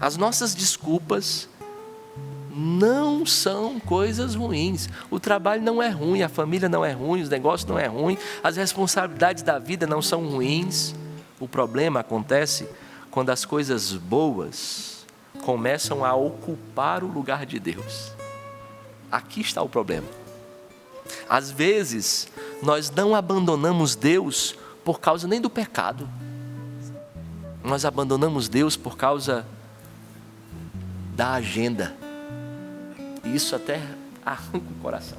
Speaker 2: As nossas desculpas não são coisas ruins. O trabalho não é ruim, a família não é ruim, os negócios não é ruim, as responsabilidades da vida não são ruins. O problema acontece quando as coisas boas começam a ocupar o lugar de Deus. Aqui está o problema. Às vezes, nós não abandonamos Deus por causa nem do pecado. Nós abandonamos Deus por causa da agenda. E isso até arranca o coração.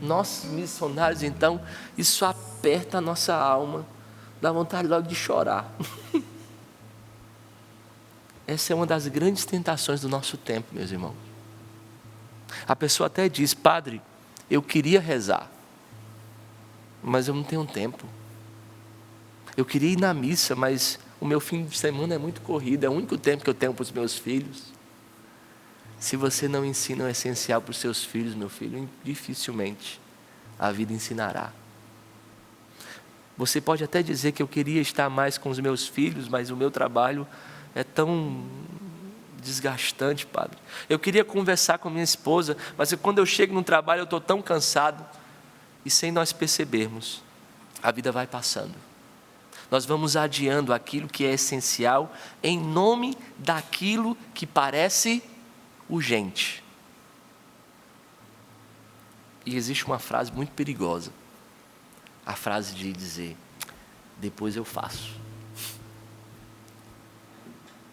Speaker 2: Nós missionários, então, isso aperta a nossa alma. Dá vontade logo de chorar. Essa é uma das grandes tentações do nosso tempo, meus irmãos. A pessoa até diz: padre, eu queria rezar, mas eu não tenho tempo. Eu queria ir na missa, mas o meu fim de semana é muito corrido, é o único tempo que eu tenho para os meus filhos. Se você não ensina o essencial para os seus filhos, meu filho, dificilmente a vida ensinará. Você pode até dizer que eu queria estar mais com os meus filhos, mas o meu trabalho é tão desgastante, padre. Eu queria conversar com minha esposa, mas quando eu chego no trabalho eu estou tão cansado. E sem nós percebermos, a vida vai passando. Nós vamos adiando aquilo que é essencial em nome daquilo que parece urgente. E existe uma frase muito perigosa. A frase de dizer: depois eu faço.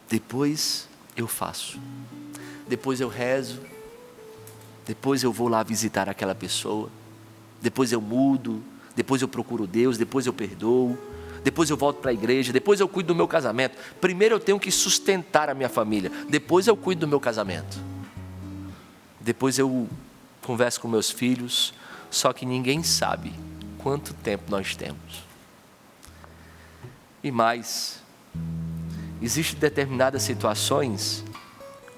Speaker 2: Depois eu faço. Depois eu rezo. Depois eu vou lá visitar aquela pessoa. Depois eu mudo. Depois eu procuro Deus. Depois eu perdoo. Depois eu volto para a igreja. Depois eu cuido do meu casamento. Primeiro eu tenho que sustentar a minha família. Depois eu cuido do meu casamento. Depois eu converso com meus filhos. Só que ninguém sabe quanto tempo nós temos. E mais, existem determinadas situações,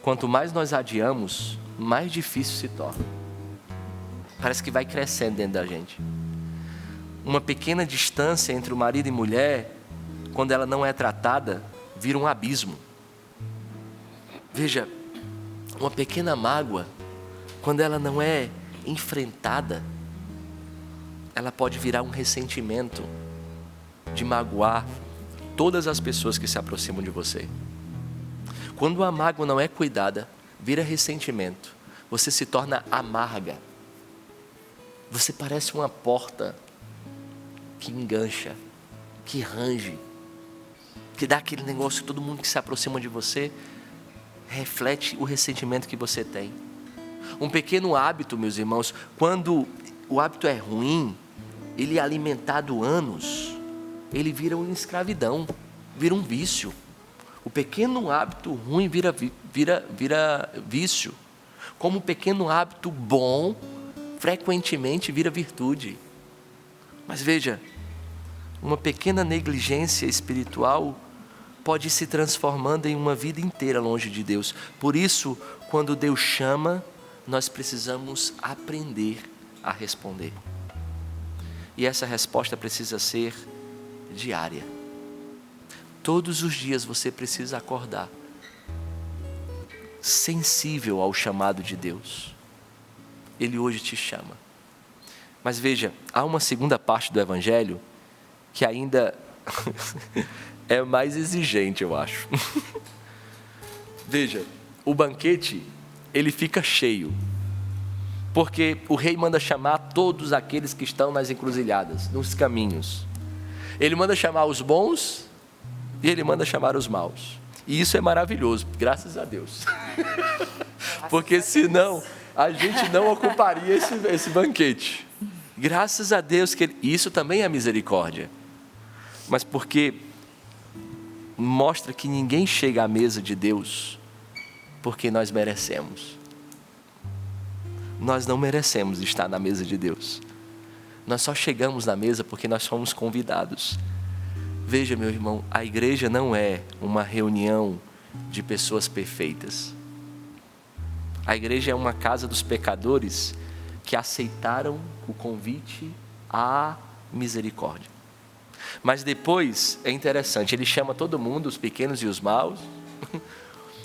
Speaker 2: quanto mais nós adiamos, mais difícil se torna. Parece que vai crescendo dentro da gente. Uma pequena distância entre o marido e mulher, quando ela não é tratada, vira um abismo. Veja, uma pequena mágoa, quando ela não é enfrentada, ela pode virar um ressentimento de magoar todas as pessoas que se aproximam de você. Quando a mágoa não é cuidada, vira ressentimento. Você se torna amarga. Você parece uma porta que engancha, que range, que dá aquele negócio que todo mundo que se aproxima de você reflete o ressentimento que você tem. Um pequeno hábito, meus irmãos, quando o hábito é ruim, ele é alimentado anos, ele vira uma escravidão, vira um vício. O pequeno hábito ruim vira vício. Como um pequeno hábito bom, frequentemente vira virtude. Mas veja, uma pequena negligência espiritual pode ir se transformando em uma vida inteira longe de Deus. Por isso, quando Deus chama, nós precisamos aprender a responder. E essa resposta precisa ser diária. Todos os dias você precisa acordar sensível ao chamado de Deus. Ele hoje te chama. Mas veja, há uma segunda parte do Evangelho que ainda é mais exigente, eu acho. Veja, o banquete, ele fica cheio, porque o rei manda chamar todos aqueles que estão nas encruzilhadas, nos caminhos. Ele manda chamar os bons e ele manda chamar os maus. E isso é maravilhoso, graças a Deus. Porque senão a gente não ocuparia esse banquete. Graças a Deus que isso também é misericórdia. Mas porque mostra que ninguém chega à mesa de Deus porque nós merecemos. Nós não merecemos estar na mesa de Deus. Nós só chegamos na mesa porque nós fomos convidados. Veja, meu irmão, a igreja não é uma reunião de pessoas perfeitas. A igreja é uma casa dos pecadores que aceitaram o convite à misericórdia. Mas depois, é interessante, ele chama todo mundo, os pequenos e os maus,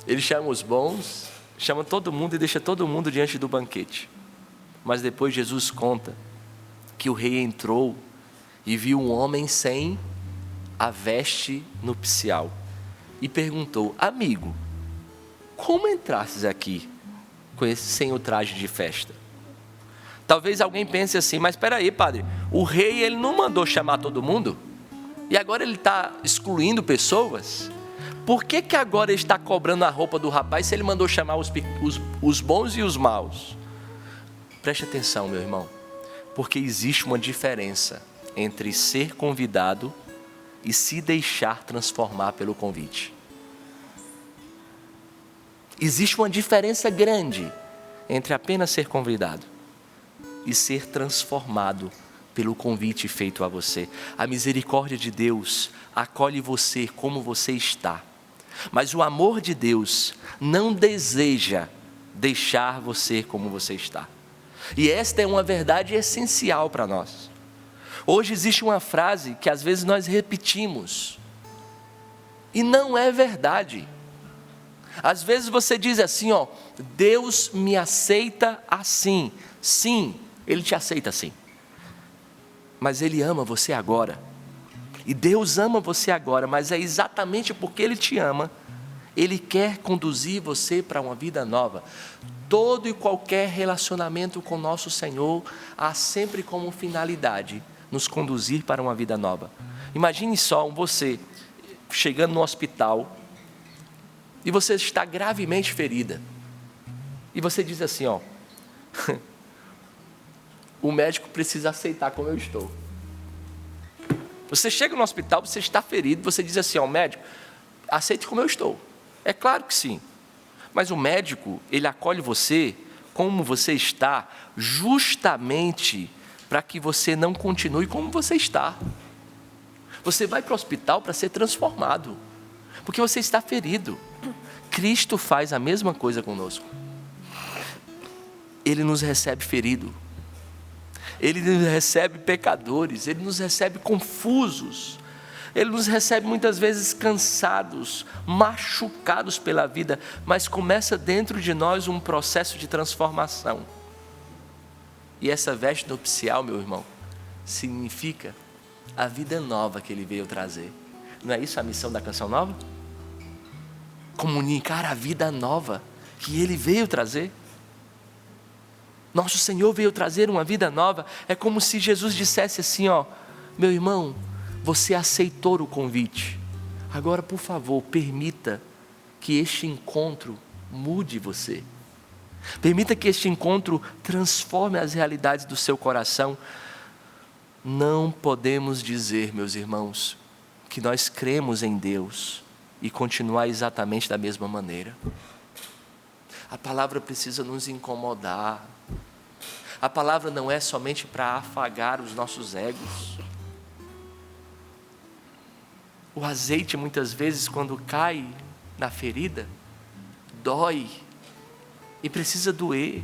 Speaker 2: ele chama os bons, chama todo mundo e deixa todo mundo diante do banquete. Mas depois Jesus conta que o rei entrou e viu um homem sem a veste nupcial e perguntou: amigo, como entrastes aqui sem o traje de festa? Talvez alguém pense assim: mas espera aí, padre, o rei ele não mandou chamar todo mundo? E agora ele está excluindo pessoas? Por que agora ele está cobrando a roupa do rapaz se ele mandou chamar os bons e os maus? Preste atenção, meu irmão, porque existe uma diferença entre ser convidado e se deixar transformar pelo convite. Existe uma diferença grande entre apenas ser convidado e ser transformado pelo convite feito a você. A misericórdia de Deus acolhe você como você está, mas o amor de Deus não deseja deixar você como você está. E esta é uma verdade essencial para nós. Hoje existe uma frase que às vezes nós repetimos e não é verdade. Às vezes você diz assim, ó, Deus me aceita assim. Sim, Ele te aceita assim. Mas Ele ama você agora. E Deus ama você agora, mas é exatamente porque Ele te ama, Ele quer conduzir você para uma vida nova. Todo e qualquer relacionamento com nosso Senhor há sempre como finalidade nos conduzir para uma vida nova. Imagine só você chegando no hospital e você está gravemente ferida. E você diz assim, ó, o médico precisa aceitar como eu estou. Você chega no hospital, você está ferido, você diz assim, ó, médico, aceite como eu estou. É claro que sim. Mas o médico, ele acolhe você como você está, justamente para que você não continue como você está. Você vai para o hospital para ser transformado, porque você está ferido. Cristo faz a mesma coisa conosco. Ele nos recebe ferido. Ele nos recebe pecadores. Ele nos recebe confusos. Ele nos recebe muitas vezes cansados, machucados pela vida, mas começa dentro de nós um processo de transformação. E essa veste nupcial, meu irmão, significa a vida nova que Ele veio trazer. Não é isso a missão da Canção Nova? Comunicar a vida nova que Ele veio trazer. Nosso Senhor veio trazer uma vida nova. É como se Jesus dissesse assim, ó, meu irmão, você aceitou o convite. Agora, por favor, permita que este encontro mude você. Permita que este encontro transforme as realidades do seu coração. Não podemos dizer, meus irmãos, que nós cremos em Deus e continuar exatamente da mesma maneira. A palavra precisa nos incomodar. A palavra não é somente para afagar os nossos egos. O azeite, muitas vezes, quando cai na ferida, dói e precisa doer.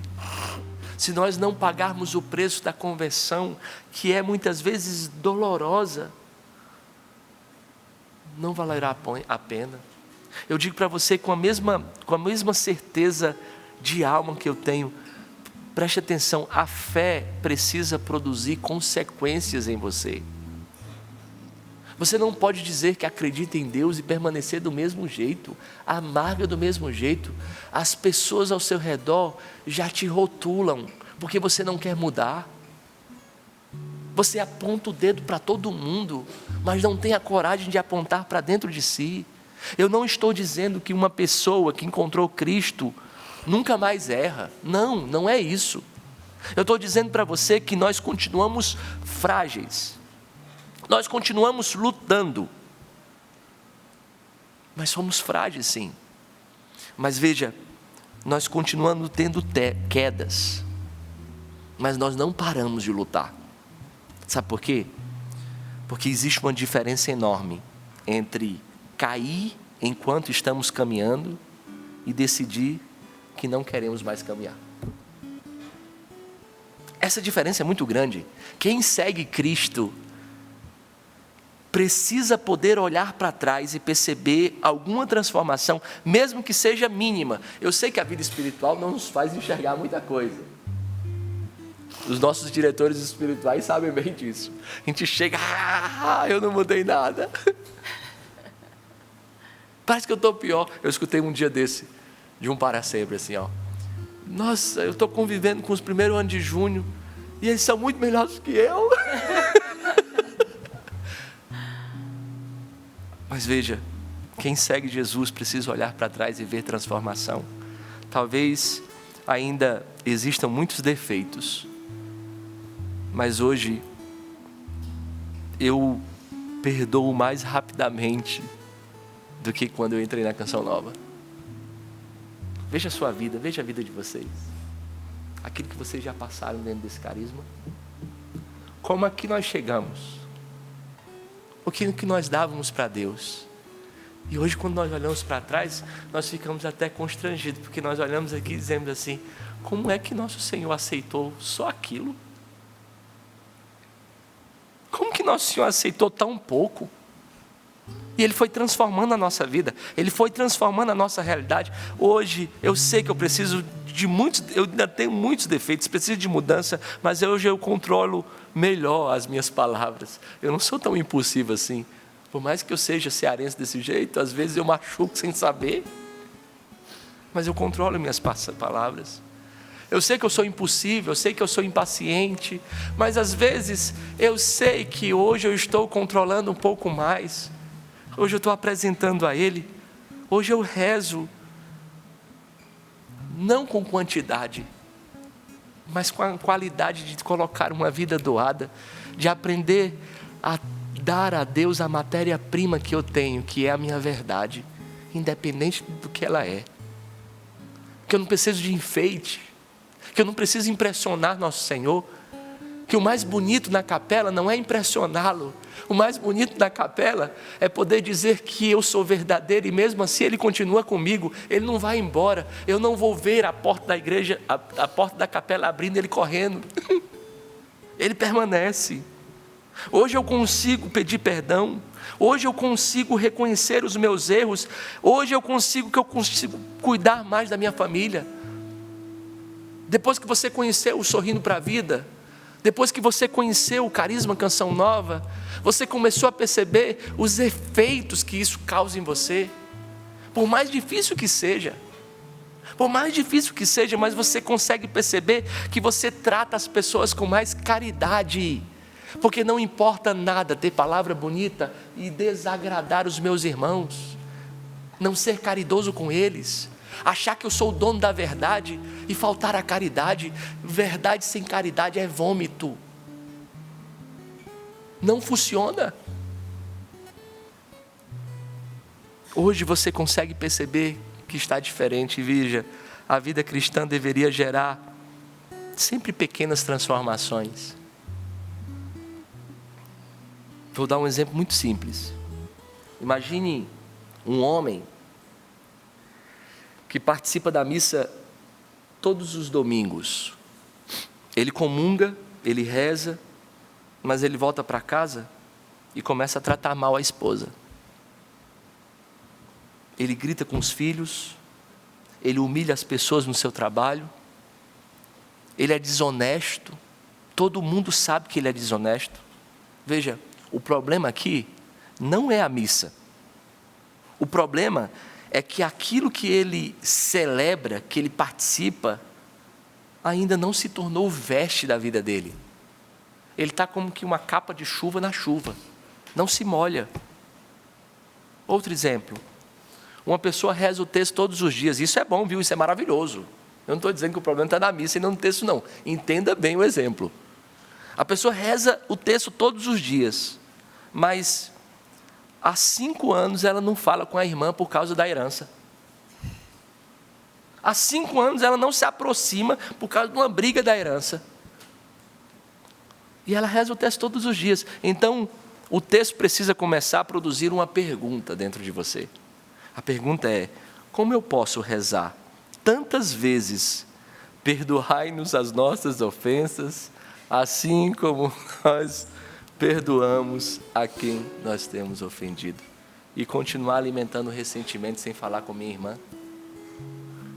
Speaker 2: Se nós não pagarmos o preço da conversão, que é muitas vezes dolorosa, não valerá a pena. Eu digo para você com a mesma certeza de alma que eu tenho, preste atenção, a fé precisa produzir consequências em você. Você não pode dizer que acredita em Deus e permanecer do mesmo jeito, amarga do mesmo jeito. As pessoas ao seu redor já te rotulam, porque você não quer mudar. Você aponta o dedo para todo mundo, mas não tem a coragem de apontar para dentro de si. Eu não estou dizendo que uma pessoa que encontrou Cristo nunca mais erra. Não, não é isso. Eu estou dizendo para você que nós continuamos frágeis. Nós continuamos lutando. Mas somos frágeis, sim. Mas veja, nós continuamos tendo quedas. Mas nós não paramos de lutar. Sabe por quê? Porque existe uma diferença enorme entre cair enquanto estamos caminhando e decidir que não queremos mais caminhar. Essa diferença é muito grande. Quem segue Cristo precisa poder olhar para trás e perceber alguma transformação, mesmo que seja mínima. Eu sei que a vida espiritual não nos faz enxergar muita coisa. Os nossos diretores espirituais sabem bem disso. A gente chega, eu não mudei nada. Parece que eu estou pior. Eu escutei um dia desse, de um para sempre, assim, ó. Nossa, eu estou convivendo com os primeiros anos de junho e eles são muito melhores que eu. Mas veja, quem segue Jesus precisa olhar para trás e ver transformação. Talvez ainda existam muitos defeitos, mas hoje eu perdoo mais rapidamente do que quando eu entrei na Canção Nova. Veja a sua vida, veja a vida de vocês. Aquilo que vocês já passaram dentro desse carisma. Como aqui nós chegamos. O que nós dávamos para Deus. E hoje, quando nós olhamos para trás, nós ficamos até constrangidos, porque nós olhamos aqui e dizemos assim, como é que nosso Senhor aceitou só aquilo? Como que nosso Senhor aceitou tão pouco? E Ele foi transformando a nossa vida, Ele foi transformando a nossa realidade. Hoje, eu sei que eu preciso de muitos, eu ainda tenho muitos defeitos, preciso de mudança, mas hoje eu controlo melhor as minhas palavras. Eu não sou tão impulsivo assim. Por mais que eu seja cearense desse jeito, às vezes eu machuco sem saber, mas eu controlo minhas palavras. Eu sei que eu sou impulsivo, eu sei que eu sou impaciente, mas às vezes eu sei que hoje eu estou controlando um pouco mais. Hoje eu estou apresentando a Ele, hoje eu rezo, não com quantidade, mas com a qualidade de colocar uma vida doada, de aprender a dar a Deus a matéria-prima que eu tenho, que é a minha verdade, independente do que ela é. Que eu não preciso de enfeite, que eu não preciso impressionar nosso Senhor, que o mais bonito na capela não é impressioná-lo, o mais bonito na capela é poder dizer que eu sou verdadeiro e mesmo assim Ele continua comigo, Ele não vai embora, eu não vou ver a porta da igreja, a porta da capela abrindo, Ele correndo, Ele permanece. Hoje eu consigo pedir perdão, hoje eu consigo reconhecer os meus erros, hoje eu consigo cuidar mais da minha família. Depois que você conheceu o Sorrindo para a Vida, depois que você conheceu o Carisma Canção Nova, você começou a perceber os efeitos que isso causa em você. Por mais difícil que seja, mas você consegue perceber que você trata as pessoas com mais caridade. Porque não importa nada ter palavra bonita e desagradar os meus irmãos, não ser caridoso com eles, achar que eu sou o dono da verdade e faltar a caridade. Verdade sem caridade é vômito, não funciona. Hoje você consegue perceber que está diferente. Veja, a vida cristã deveria gerar sempre pequenas transformações. Vou dar um exemplo muito simples. Imagine um homem que participa da missa todos os domingos. Ele comunga, ele reza, mas ele volta para casa e começa a tratar mal a esposa. Ele grita com os filhos, ele humilha as pessoas no seu trabalho, ele é desonesto, todo mundo sabe que ele é desonesto. Veja, o problema aqui não é a missa. O problema é que aquilo que ele celebra, que ele participa, ainda não se tornou veste da vida dele. Ele está como que uma capa de chuva na chuva, não se molha. Outro exemplo, uma pessoa reza o texto todos os dias, isso é bom, viu? Isso é maravilhoso. Eu não estou dizendo que o problema está na missa e não no texto, não. Entenda bem o exemplo. A pessoa reza o texto todos os dias, mas há 5 anos ela não fala com a irmã por causa da herança. Há 5 anos ela não se aproxima por causa de uma briga da herança. E ela reza o texto todos os dias. Então, o texto precisa começar a produzir uma pergunta dentro de você. A pergunta é: como eu posso rezar tantas vezes, perdoai-nos as nossas ofensas, assim como nós perdoamos a quem nós temos ofendido, e continuar alimentando ressentimento sem falar com minha irmã,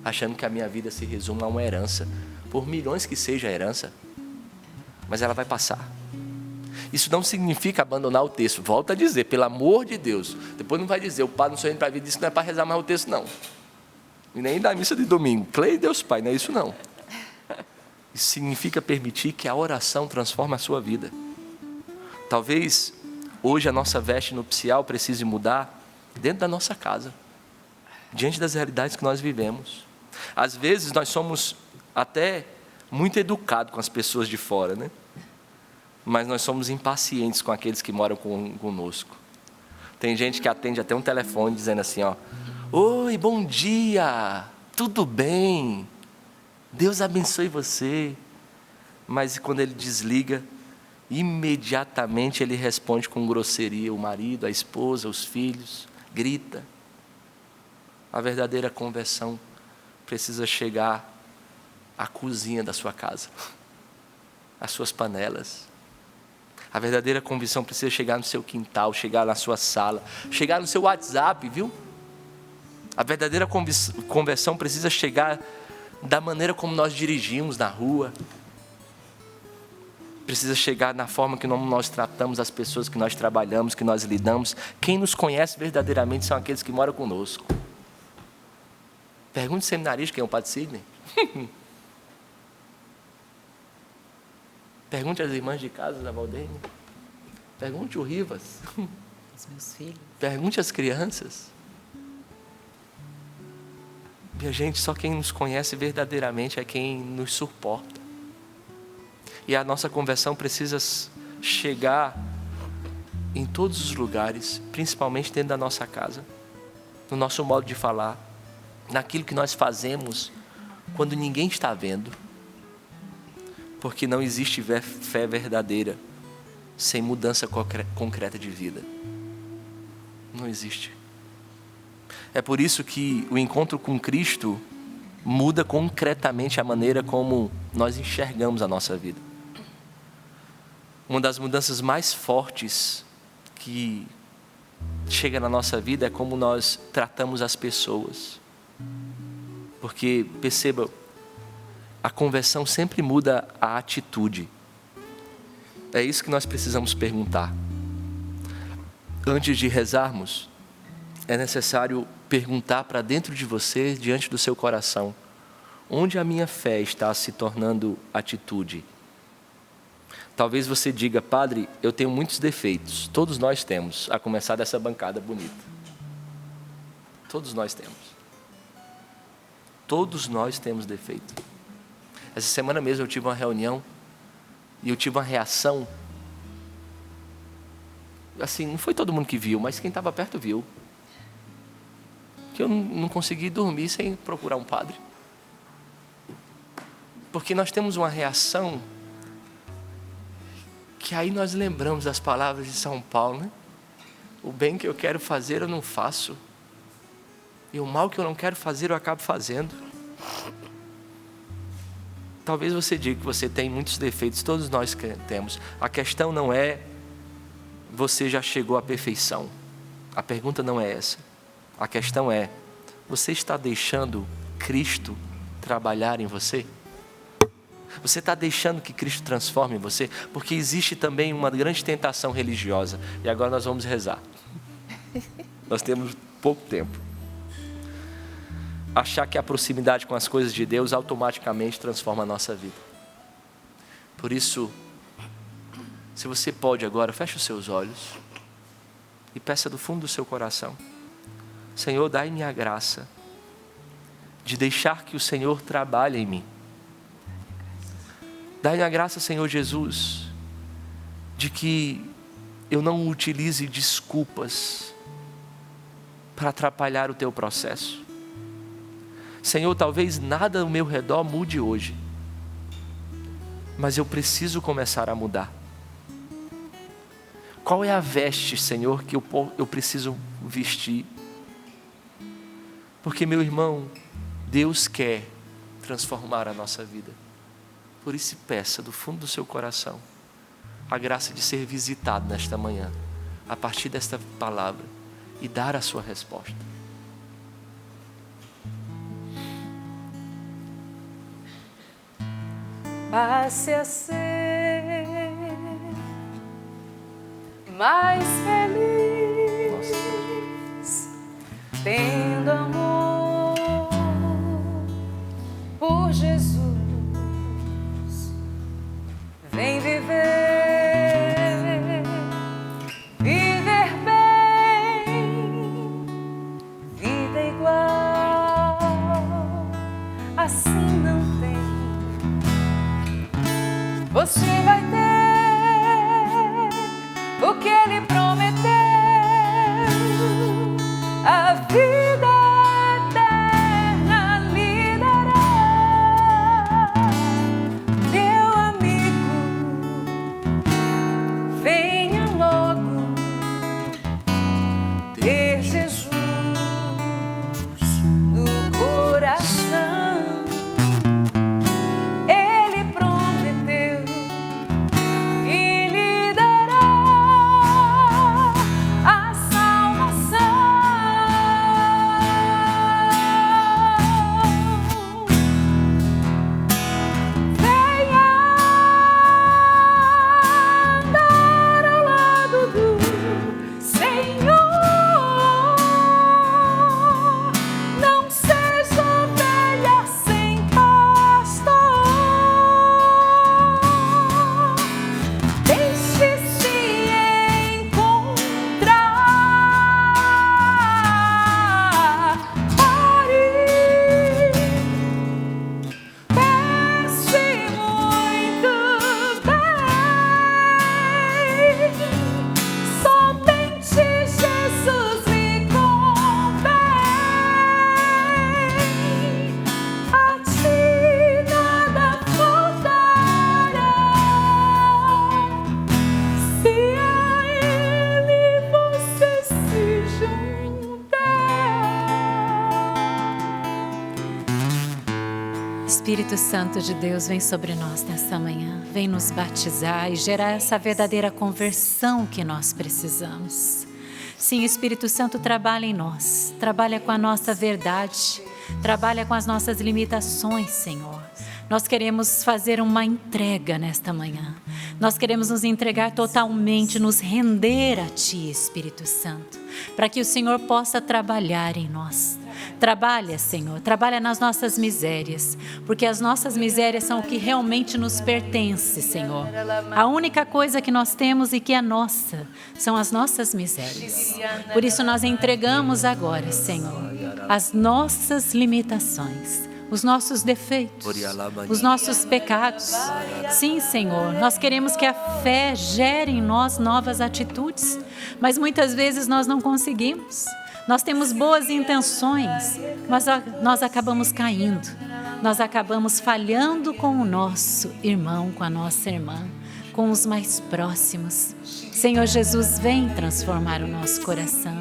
Speaker 2: achando que a minha vida se resume a uma herança, por milhões que seja a herança, mas ela vai passar. Isso não significa abandonar o texto, volta a dizer, pelo amor de Deus, depois não vai dizer, o padre no Sorrindo para a Vida disse que não é para rezar mais o texto, não, e nem da missa de domingo, Cleia Deus Pai, não é isso não. Isso significa permitir que a oração transforme a sua vida. Talvez hoje a nossa veste nupcial precise mudar dentro da nossa casa, diante das realidades que nós vivemos. Às vezes nós somos até muito educados com as pessoas de fora, né? Mas nós somos impacientes com aqueles que moram conosco. Tem gente que atende até um telefone dizendo assim, ó: oi, bom dia, tudo bem, Deus abençoe você. Mas quando ele desliga, imediatamente ele responde com grosseria, o marido, a esposa, os filhos, grita. A verdadeira conversão precisa chegar à cozinha da sua casa, às suas panelas. A verdadeira conversão precisa chegar no seu quintal, chegar na sua sala, chegar no seu WhatsApp, viu? A verdadeira conversão precisa chegar da maneira como nós dirigimos na rua. Precisa chegar na forma que nós tratamos as pessoas que nós trabalhamos, que nós lidamos. Quem nos conhece verdadeiramente são aqueles que moram conosco. Pergunte ao seminarista quem é o Padre Sidney. Pergunte às irmãs de casa da Valdene. Pergunte o Rivas.
Speaker 1: Os meus filhos.
Speaker 2: Pergunte às crianças. Minha gente, só quem nos conhece verdadeiramente é quem nos suporta. E a nossa conversão precisa chegar em todos os lugares, principalmente dentro da nossa casa, no nosso modo de falar, naquilo que nós fazemos quando ninguém está vendo. Porque não existe fé verdadeira sem mudança concreta de vida. Não existe. É por isso que o encontro com Cristo muda concretamente a maneira como nós enxergamos a nossa vida. Uma das mudanças mais fortes que chega na nossa vida é como nós tratamos as pessoas. Porque, perceba, a conversão sempre muda a atitude. É isso que nós precisamos perguntar. Antes de rezarmos, é necessário perguntar para dentro de você, diante do seu coração, onde a minha fé está se tornando atitude. Talvez você diga: padre, eu tenho muitos defeitos. Todos nós temos, a começar dessa bancada bonita. Todos nós temos. Todos nós temos defeito. Essa semana mesmo eu tive uma reunião e eu tive uma reação. Assim, não foi todo mundo que viu, mas quem estava perto viu. Que eu não consegui dormir sem procurar um padre. Porque nós temos uma reação que aí nós lembramos das palavras de São Paulo, né? O bem que eu quero fazer eu não faço. E o mal que eu não quero fazer eu acabo fazendo. Talvez você diga que você tem muitos defeitos, todos nós temos. A questão não é você já chegou à perfeição. A pergunta não é essa. A questão é: você está deixando Cristo trabalhar em você? Você está deixando que Cristo transforme em você? Porque existe também uma grande tentação religiosa. E agora nós vamos rezar. Nós temos pouco tempo. Achar que a proximidade com as coisas de Deus automaticamente transforma a nossa vida. Por isso, se você pode agora, feche os seus olhos e peça do fundo do seu coração: Senhor, dai-me a graça de deixar que o Senhor trabalhe em mim. Dai-me a graça, Senhor Jesus, de que eu não utilize desculpas para atrapalhar o teu processo. Senhor, talvez nada ao meu redor mude hoje, mas eu preciso começar a mudar. Qual é a veste, Senhor, que eu preciso vestir? Porque, meu irmão, Deus quer transformar a nossa vida. Por isso, peça do fundo do seu coração a graça de ser visitado nesta manhã, a partir desta palavra, e dar a sua resposta.
Speaker 3: Passe a ser mais feliz, tendo amor por Jesus. Vem viver, viver bem, vida igual, assim não tem. Você vai ter o que Ele prometeu, a vida eterna ali.
Speaker 1: Espírito Santo de Deus, vem sobre nós nesta manhã, vem nos batizar e gerar essa verdadeira conversão que nós precisamos. Sim, Espírito Santo trabalha em nós, trabalha com a nossa verdade, trabalha com as nossas limitações, Senhor. Nós queremos fazer uma entrega nesta manhã. Nós queremos nos entregar totalmente, nos render a Ti, Espírito Santo, para que o Senhor possa trabalhar em nós. Trabalha, Senhor, trabalha nas nossas misérias, porque as nossas misérias são o que realmente nos pertence, Senhor. A única coisa que nós temos e que é nossa são as nossas misérias. Por isso nós entregamos agora, Senhor, as nossas limitações, os nossos defeitos, os nossos pecados. Sim, Senhor, nós queremos que a fé gere em nós novas atitudes, mas muitas vezes nós não conseguimos. Nós temos boas intenções, mas nós acabamos caindo, nós acabamos falhando com o nosso irmão, com a nossa irmã, com os mais próximos. Senhor Jesus, vem transformar o nosso coração.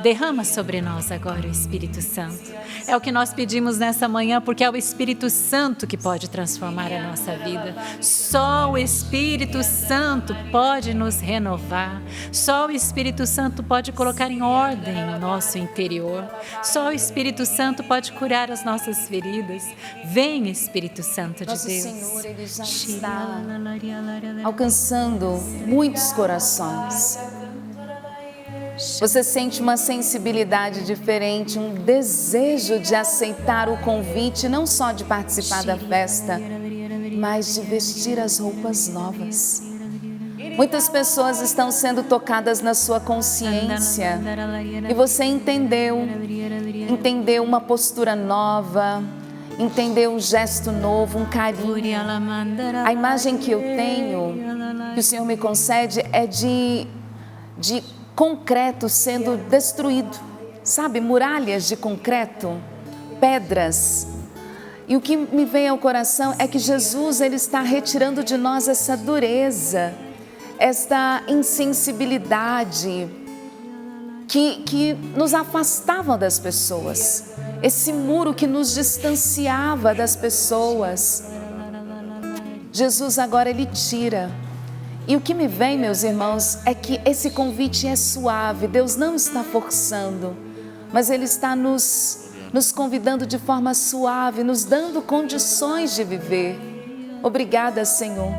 Speaker 1: Derrama sobre nós agora o Espírito Santo. É o que nós pedimos nessa manhã, porque é o Espírito Santo que pode transformar a nossa vida. Só o Espírito Santo pode nos renovar. Só o Espírito Santo pode colocar em ordem o nosso interior. Só o Espírito Santo pode curar as nossas feridas. Vem, Espírito Santo de
Speaker 3: Nosso
Speaker 1: Deus.
Speaker 3: Senhor, Ele já está alcançando muitos corações. Você sente uma sensibilidade diferente, um desejo de aceitar o convite, não só de participar da festa, mas de vestir as roupas novas. Muitas pessoas estão sendo tocadas na sua consciência e você entendeu uma postura nova, entendeu um gesto novo, um carinho. A imagem que eu tenho, que o Senhor me concede, é de concreto sendo destruído, sabe? Muralhas de concreto, pedras. E o que me vem ao coração é que Jesus, Ele está retirando de nós essa dureza, esta insensibilidade que nos afastava das pessoas, esse muro que nos distanciava das pessoas. Jesus agora Ele tira. E o que me vem, meus irmãos, é que esse convite é suave. Deus não está forçando, mas Ele está nos convidando de forma suave, nos dando condições de viver. Obrigada, Senhor.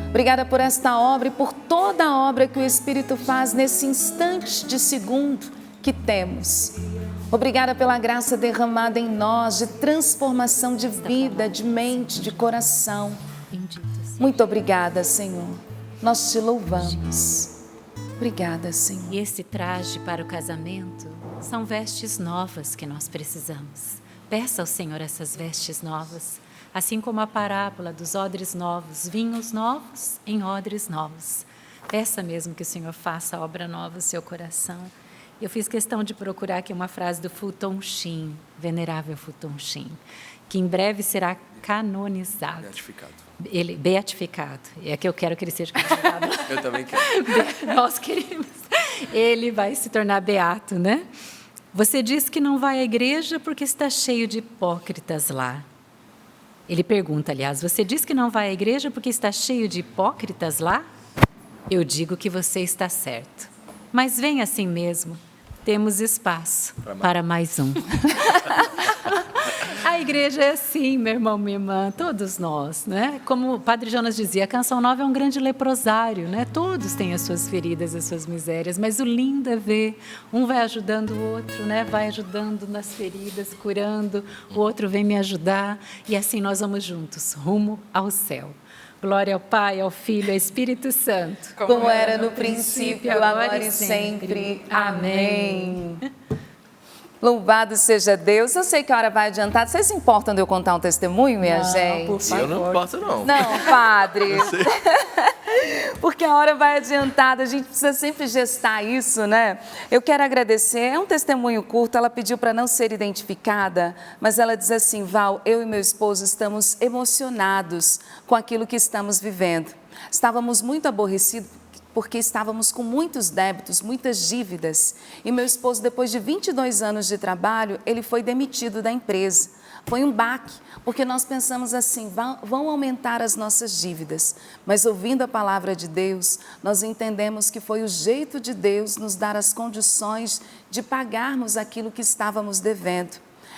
Speaker 3: Obrigada por esta obra e por toda a obra que o Espírito faz nesse instante de segundo que temos. Obrigada pela graça derramada em nós, de transformação de vida, de mente, de coração. Muito obrigada, Senhor. Nós te louvamos. Obrigada, Senhor.
Speaker 1: E esse traje para o casamento são vestes novas que nós precisamos. Peça ao Senhor essas vestes novas, assim como a parábola dos odres novos, vinhos novos em odres novos. Peça mesmo que o Senhor faça a obra nova no seu coração. Eu fiz questão de procurar aqui uma frase do Fulton Sheen, venerável Fulton Sheen, que em breve será canonizado. Beatificado. É que eu quero que ele seja canonizado.
Speaker 2: Eu também quero.
Speaker 1: Nós queremos. Ele vai se tornar beato, né? Você diz que não vai à igreja porque está cheio de hipócritas lá. Ele pergunta, aliás, você diz que não vai à igreja porque está cheio de hipócritas lá? Eu digo que você está certo. Mas vem assim mesmo. Temos espaço para mais um. A igreja é assim, meu irmão, minha irmã, todos nós, né? Como o Padre Jonas dizia, a Canção Nova é um grande leprosário, né? Todos têm as suas feridas, as suas misérias, mas o lindo é ver, um vai ajudando o outro, né? Vai ajudando nas feridas, curando, o outro vem me ajudar, e assim nós vamos juntos, rumo ao céu. Glória ao Pai, ao Filho e ao Espírito Santo.
Speaker 3: Como era no princípio, agora e sempre. Amém. Louvado seja Deus. Eu sei que a hora vai adiantar. Vocês se importam de eu contar um testemunho, minha gente?
Speaker 1: Por favor.
Speaker 2: Eu não importo, não.
Speaker 3: Não, padre. Porque a hora vai adiantada, a gente precisa sempre gestar isso, né? Eu quero agradecer, é um testemunho curto, ela pediu para não ser identificada, mas ela diz assim, Val, eu e meu esposo estamos emocionados com aquilo que estamos vivendo. Estávamos muito aborrecidos porque estávamos com muitos débitos, muitas dívidas. E meu esposo, depois de 22 anos de trabalho, ele foi demitido da empresa. Foi um baque, porque nós pensamos assim, vão aumentar as nossas dívidas. Mas ouvindo a palavra de Deus, nós entendemos que foi o jeito de Deus nos dar as condições de pagarmos aquilo que estávamos devendo.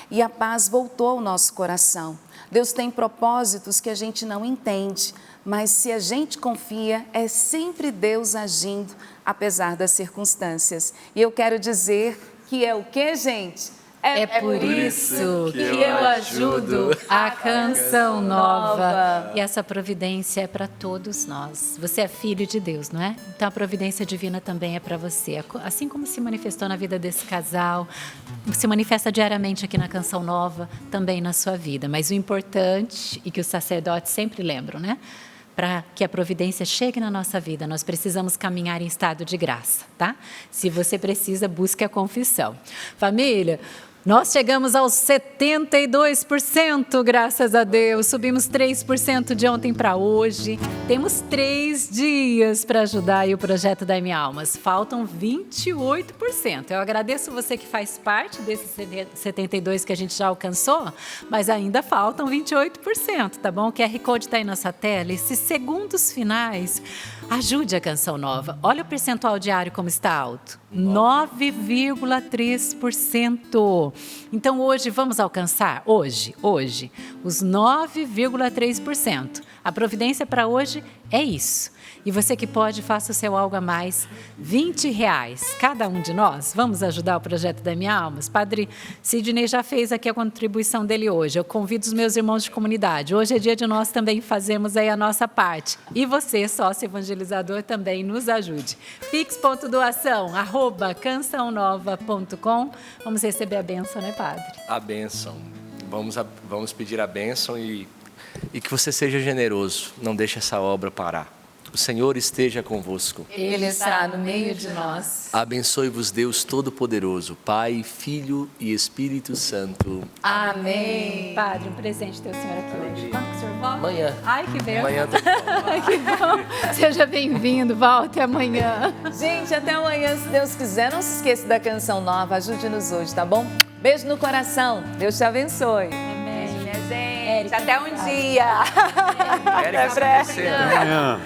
Speaker 3: E a paz voltou ao nosso coração. Deus tem propósitos que a gente não entende, mas se a gente confia, é sempre Deus agindo, apesar das circunstâncias. E eu quero dizer que é o que, gente?
Speaker 1: É por isso que eu ajudo a Canção Nova. E essa providência é para todos nós. Você é filho de Deus, não é? Então a providência divina também é para você. Assim como se manifestou na vida desse casal, se manifesta diariamente aqui na Canção Nova, também na sua vida. Mas o importante, e que os sacerdotes sempre lembram, né? Para que a providência chegue na nossa vida, nós precisamos caminhar em estado de graça, tá? Se você precisa, busque a confissão. Família, nós chegamos aos 72%, graças a Deus. Subimos 3% de ontem para hoje. Temos 3 dias para ajudar aí o projeto da M Almas. Faltam 28%. Eu agradeço você que faz parte desses 72% que a gente já alcançou, mas ainda faltam 28%, tá bom? O QR Code está aí na sua tela. Esses segundos finais, ajude a Canção Nova. Olha o percentual diário como está alto. 9,3%. Então hoje vamos alcançar, hoje, os 9,3%. A providência para hoje é isso. E você que pode, faça o seu algo a mais, R$20, cada um de nós. Vamos ajudar o projeto da Minha Almas? Padre Sidney já fez aqui a contribuição dele hoje. Eu convido os meus irmãos de comunidade. Hoje é dia de nós também fazermos aí a nossa parte. E você, sócio evangelizador, também nos ajude. pix.doação@cançãonova.com. Vamos receber a bênção, né, Padre?
Speaker 2: A bênção. Vamos pedir a bênção e que você seja generoso. Não deixe essa obra parar. O Senhor esteja convosco.
Speaker 3: Ele está no meio de nós.
Speaker 2: Abençoe-vos Deus Todo-Poderoso, Pai, Filho e Espírito Santo.
Speaker 3: Amém.
Speaker 1: Padre, um presente teu, Senhor, aqui hoje. Quando que o senhor volta?
Speaker 2: Amanhã.
Speaker 1: Ai, que bem.
Speaker 2: Amanhã tá bom.
Speaker 1: Que bom. Seja bem-vindo. Volte amanhã.
Speaker 3: Gente, até amanhã, se Deus quiser. Não se esqueça da Canção Nova. Ajude-nos hoje, tá bom? Beijo no coração. Deus te abençoe.
Speaker 1: Amém.
Speaker 3: Minha gente, até um dia.
Speaker 2: Até breve.
Speaker 4: Até amanhã.